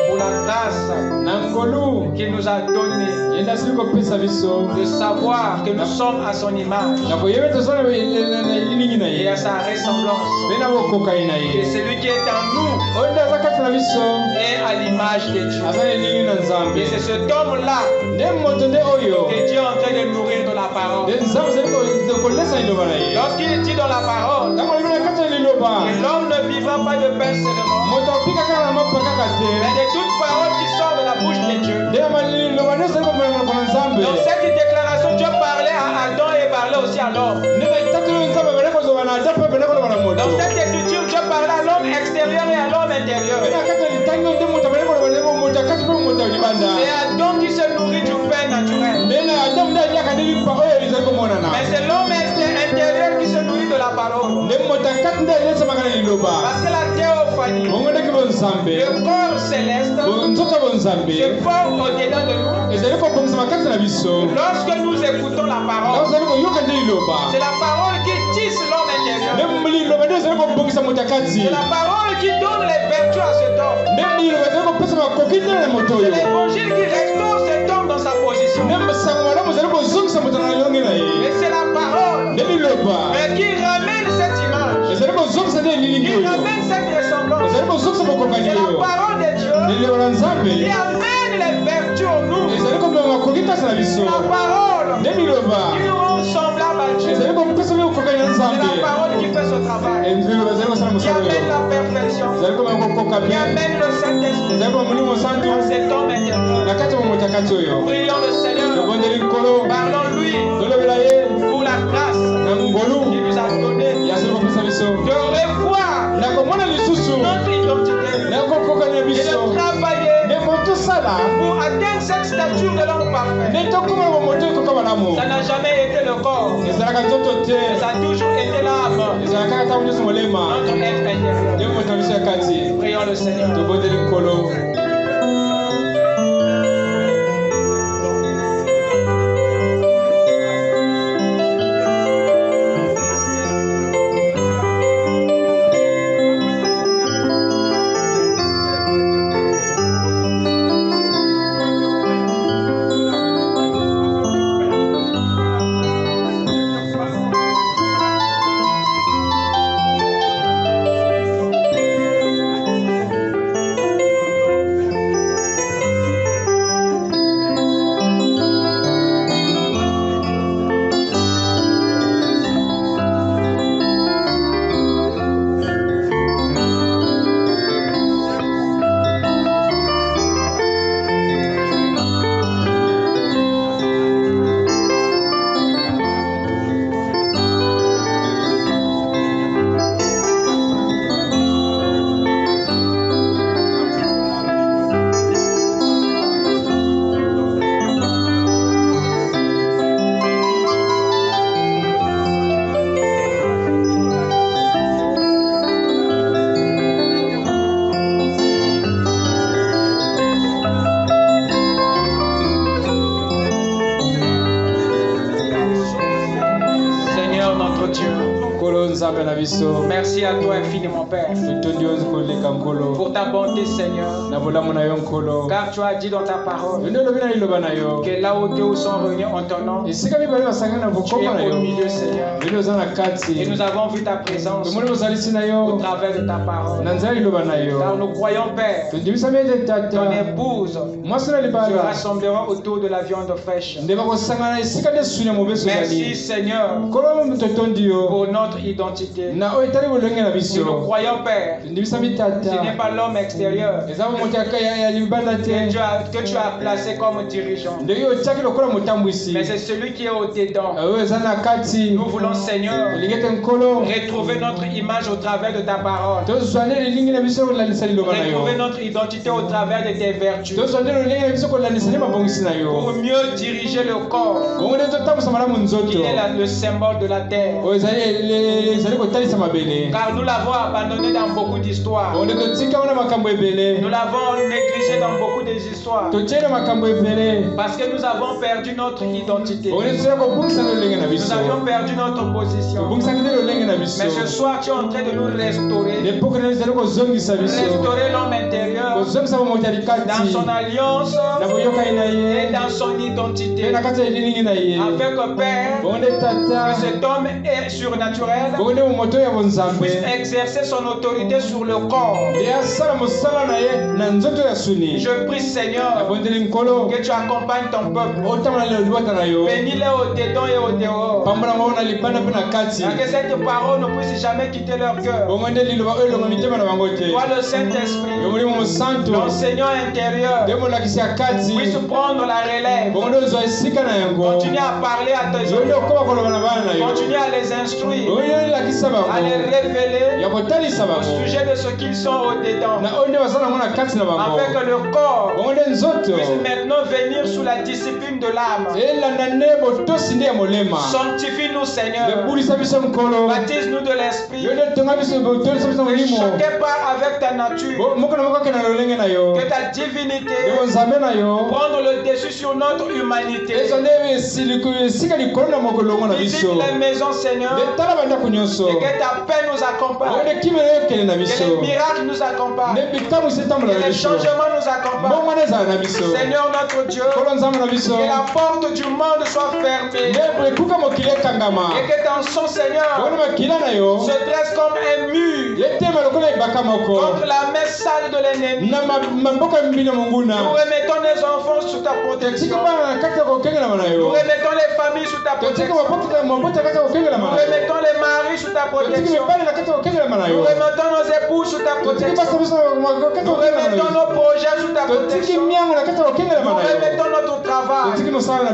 pour la grâce qu'il nous a donnée de savoir que nous sommes à son image et à sa ressemblance. Et celui qui est en nous est à l'image de Dieu. Et c'est cet homme-là que Dieu est en train de nourrir de la parole. Lorsqu'il dit dans la parole que l'homme ne vivra pas de pain seulement, mais de toute parole qui sort de la bouche de Dieu. Dans cette déclaration, Dieu parlait à Adam et parlait aussi à l'homme. Dans cette écriture, Dieu parlait à l'homme extérieur et à l'homme intérieur. C'est Adam qui se nourrit du pain naturel. Mais c'est l'homme intérieur qui se nourrit de la parole. Parce que la théophanie, le corps céleste, se forme au-dedans de nous. Lorsque nous écoutons la parole, c'est la parole qui tisse l'homme intérieur. C'est la parole qui donne les vertus à cet homme. C'est l'évangile qui restaure cet homme dans sa position. Et c'est la parole qui ramène cette image, qui ramène cette ressemblance. C'est la parole de Dieu qui amène les vertus en nous. C'est la parole qui nous rend semblables à Dieu. C'est la parole qui fait ce travail, qui amène la perfection, qui amène le Saint-Esprit dans cet homme intérieur. Prions le Seigneur, parlons-lui pour la grâce qu'il nous a donnée de revoir notre identité et de travailler pour atteindre cette stature de l'homme parfait. Ça n'a jamais été le corps, ça a toujours été l'âme, notre être intérieur. Prions le Seigneur. Dieu. Merci à toi infiniment, Père, pour ta bonté, Seigneur. Car tu as dit dans ta parole que là où deux sont réunis en ton nom, tu es au milieu, Seigneur. Et nous avons vu ta présence au travers de ta parole. Car nous croyons, Père, ton épouse se rassemblera autour de la viande fraîche. Merci, Seigneur, pour notre identité. Nous croyons, Père, ce n'est pas l'homme extérieur que tu as placé comme dirigeant, mais c'est celui qui est au-dedans. Nous voulons, Seigneur, retrouver notre image au travers de ta parole, retrouver notre identité au travers de tes vertus, pour mieux diriger le corps qui est le symbole de la terre. Car nous l'avons abandonné dans beaucoup d'histoires. Nous l'avons négligé dans beaucoup des histoires. Parce que nous avons perdu notre identité. Nous avions perdu notre position. Mais ce soir, tu es en train de nous restaurer. Restaurer l'homme intérieur dans son alliance et dans son identité. Afin que, Père, que cet homme est surnaturel puisse exercer son autorité sur le corps. Je prie, Seigneur, que tu accompagnes ton peuple. Bénis-les au dedans et au dehors. Que cette parole ne puisse jamais quitter leur cœur. Toi, le Saint-Esprit, l'enseignant intérieur, puisse prendre la relève. Continue à parler à tes enfants. Continue à les instruire, à les révéler au sujet de ce qu'ils sont au-dedans, afin que le corps puisse maintenant venir sous la discipline de l'âme. Sanctifie-nous, Seigneur. Baptise-nous de l'Esprit. Chacun part avec ta nature. Que ta divinité prenne le dessus sur notre humanité. Visite les maisons, Seigneur. Et que ta paix nous accompagne. Que les miracles nous accompagnent. Que les changements nous accompagnent. Seigneur notre Dieu, que la porte du monde soit fermée. Et que ton sang, Seigneur, se dresse comme un mur contre la main sale de l'ennemi. Nous remettons les enfants sous ta protection. Nous remettons les familles sous ta protection. Nous remettons les maris sous ta protection. Nous remettons nos époux sous ta protection. Nous remettons nos projets sous ta protection. Nous remettons notre travail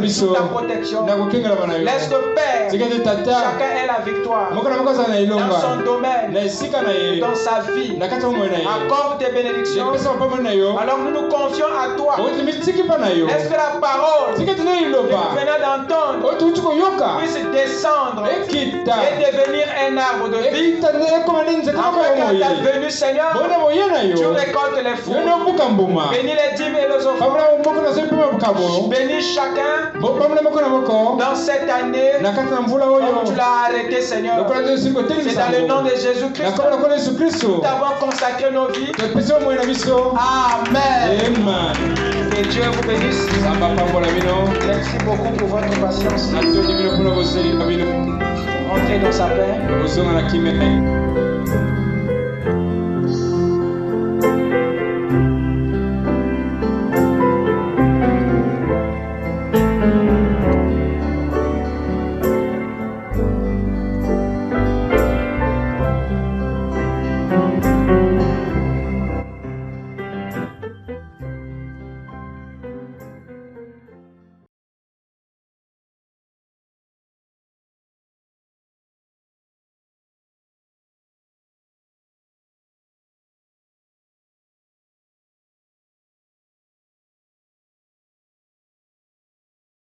sous ta protection. Laisse le Père, chacun ait la victoire dans son domaine, dans sa vie. Accorde tes bénédictions. Alors nous nous confions à toi. Laisse que la parole que nous venons d'entendre puisse descendre et devenir un arbre de vie. Après qu'à ta venue, Seigneur, tu récoltes les fruits. Bénis les dîmes et les offrandes. Bénis chacun dans cette année comme tu l'as arrêté, Seigneur. C'est dans le nom de Jésus-Christ que nous t'avons consacré nos vies. Amen. Que Dieu vous bénisse. Merci beaucoup pour votre patience. Entrez dans sa paix.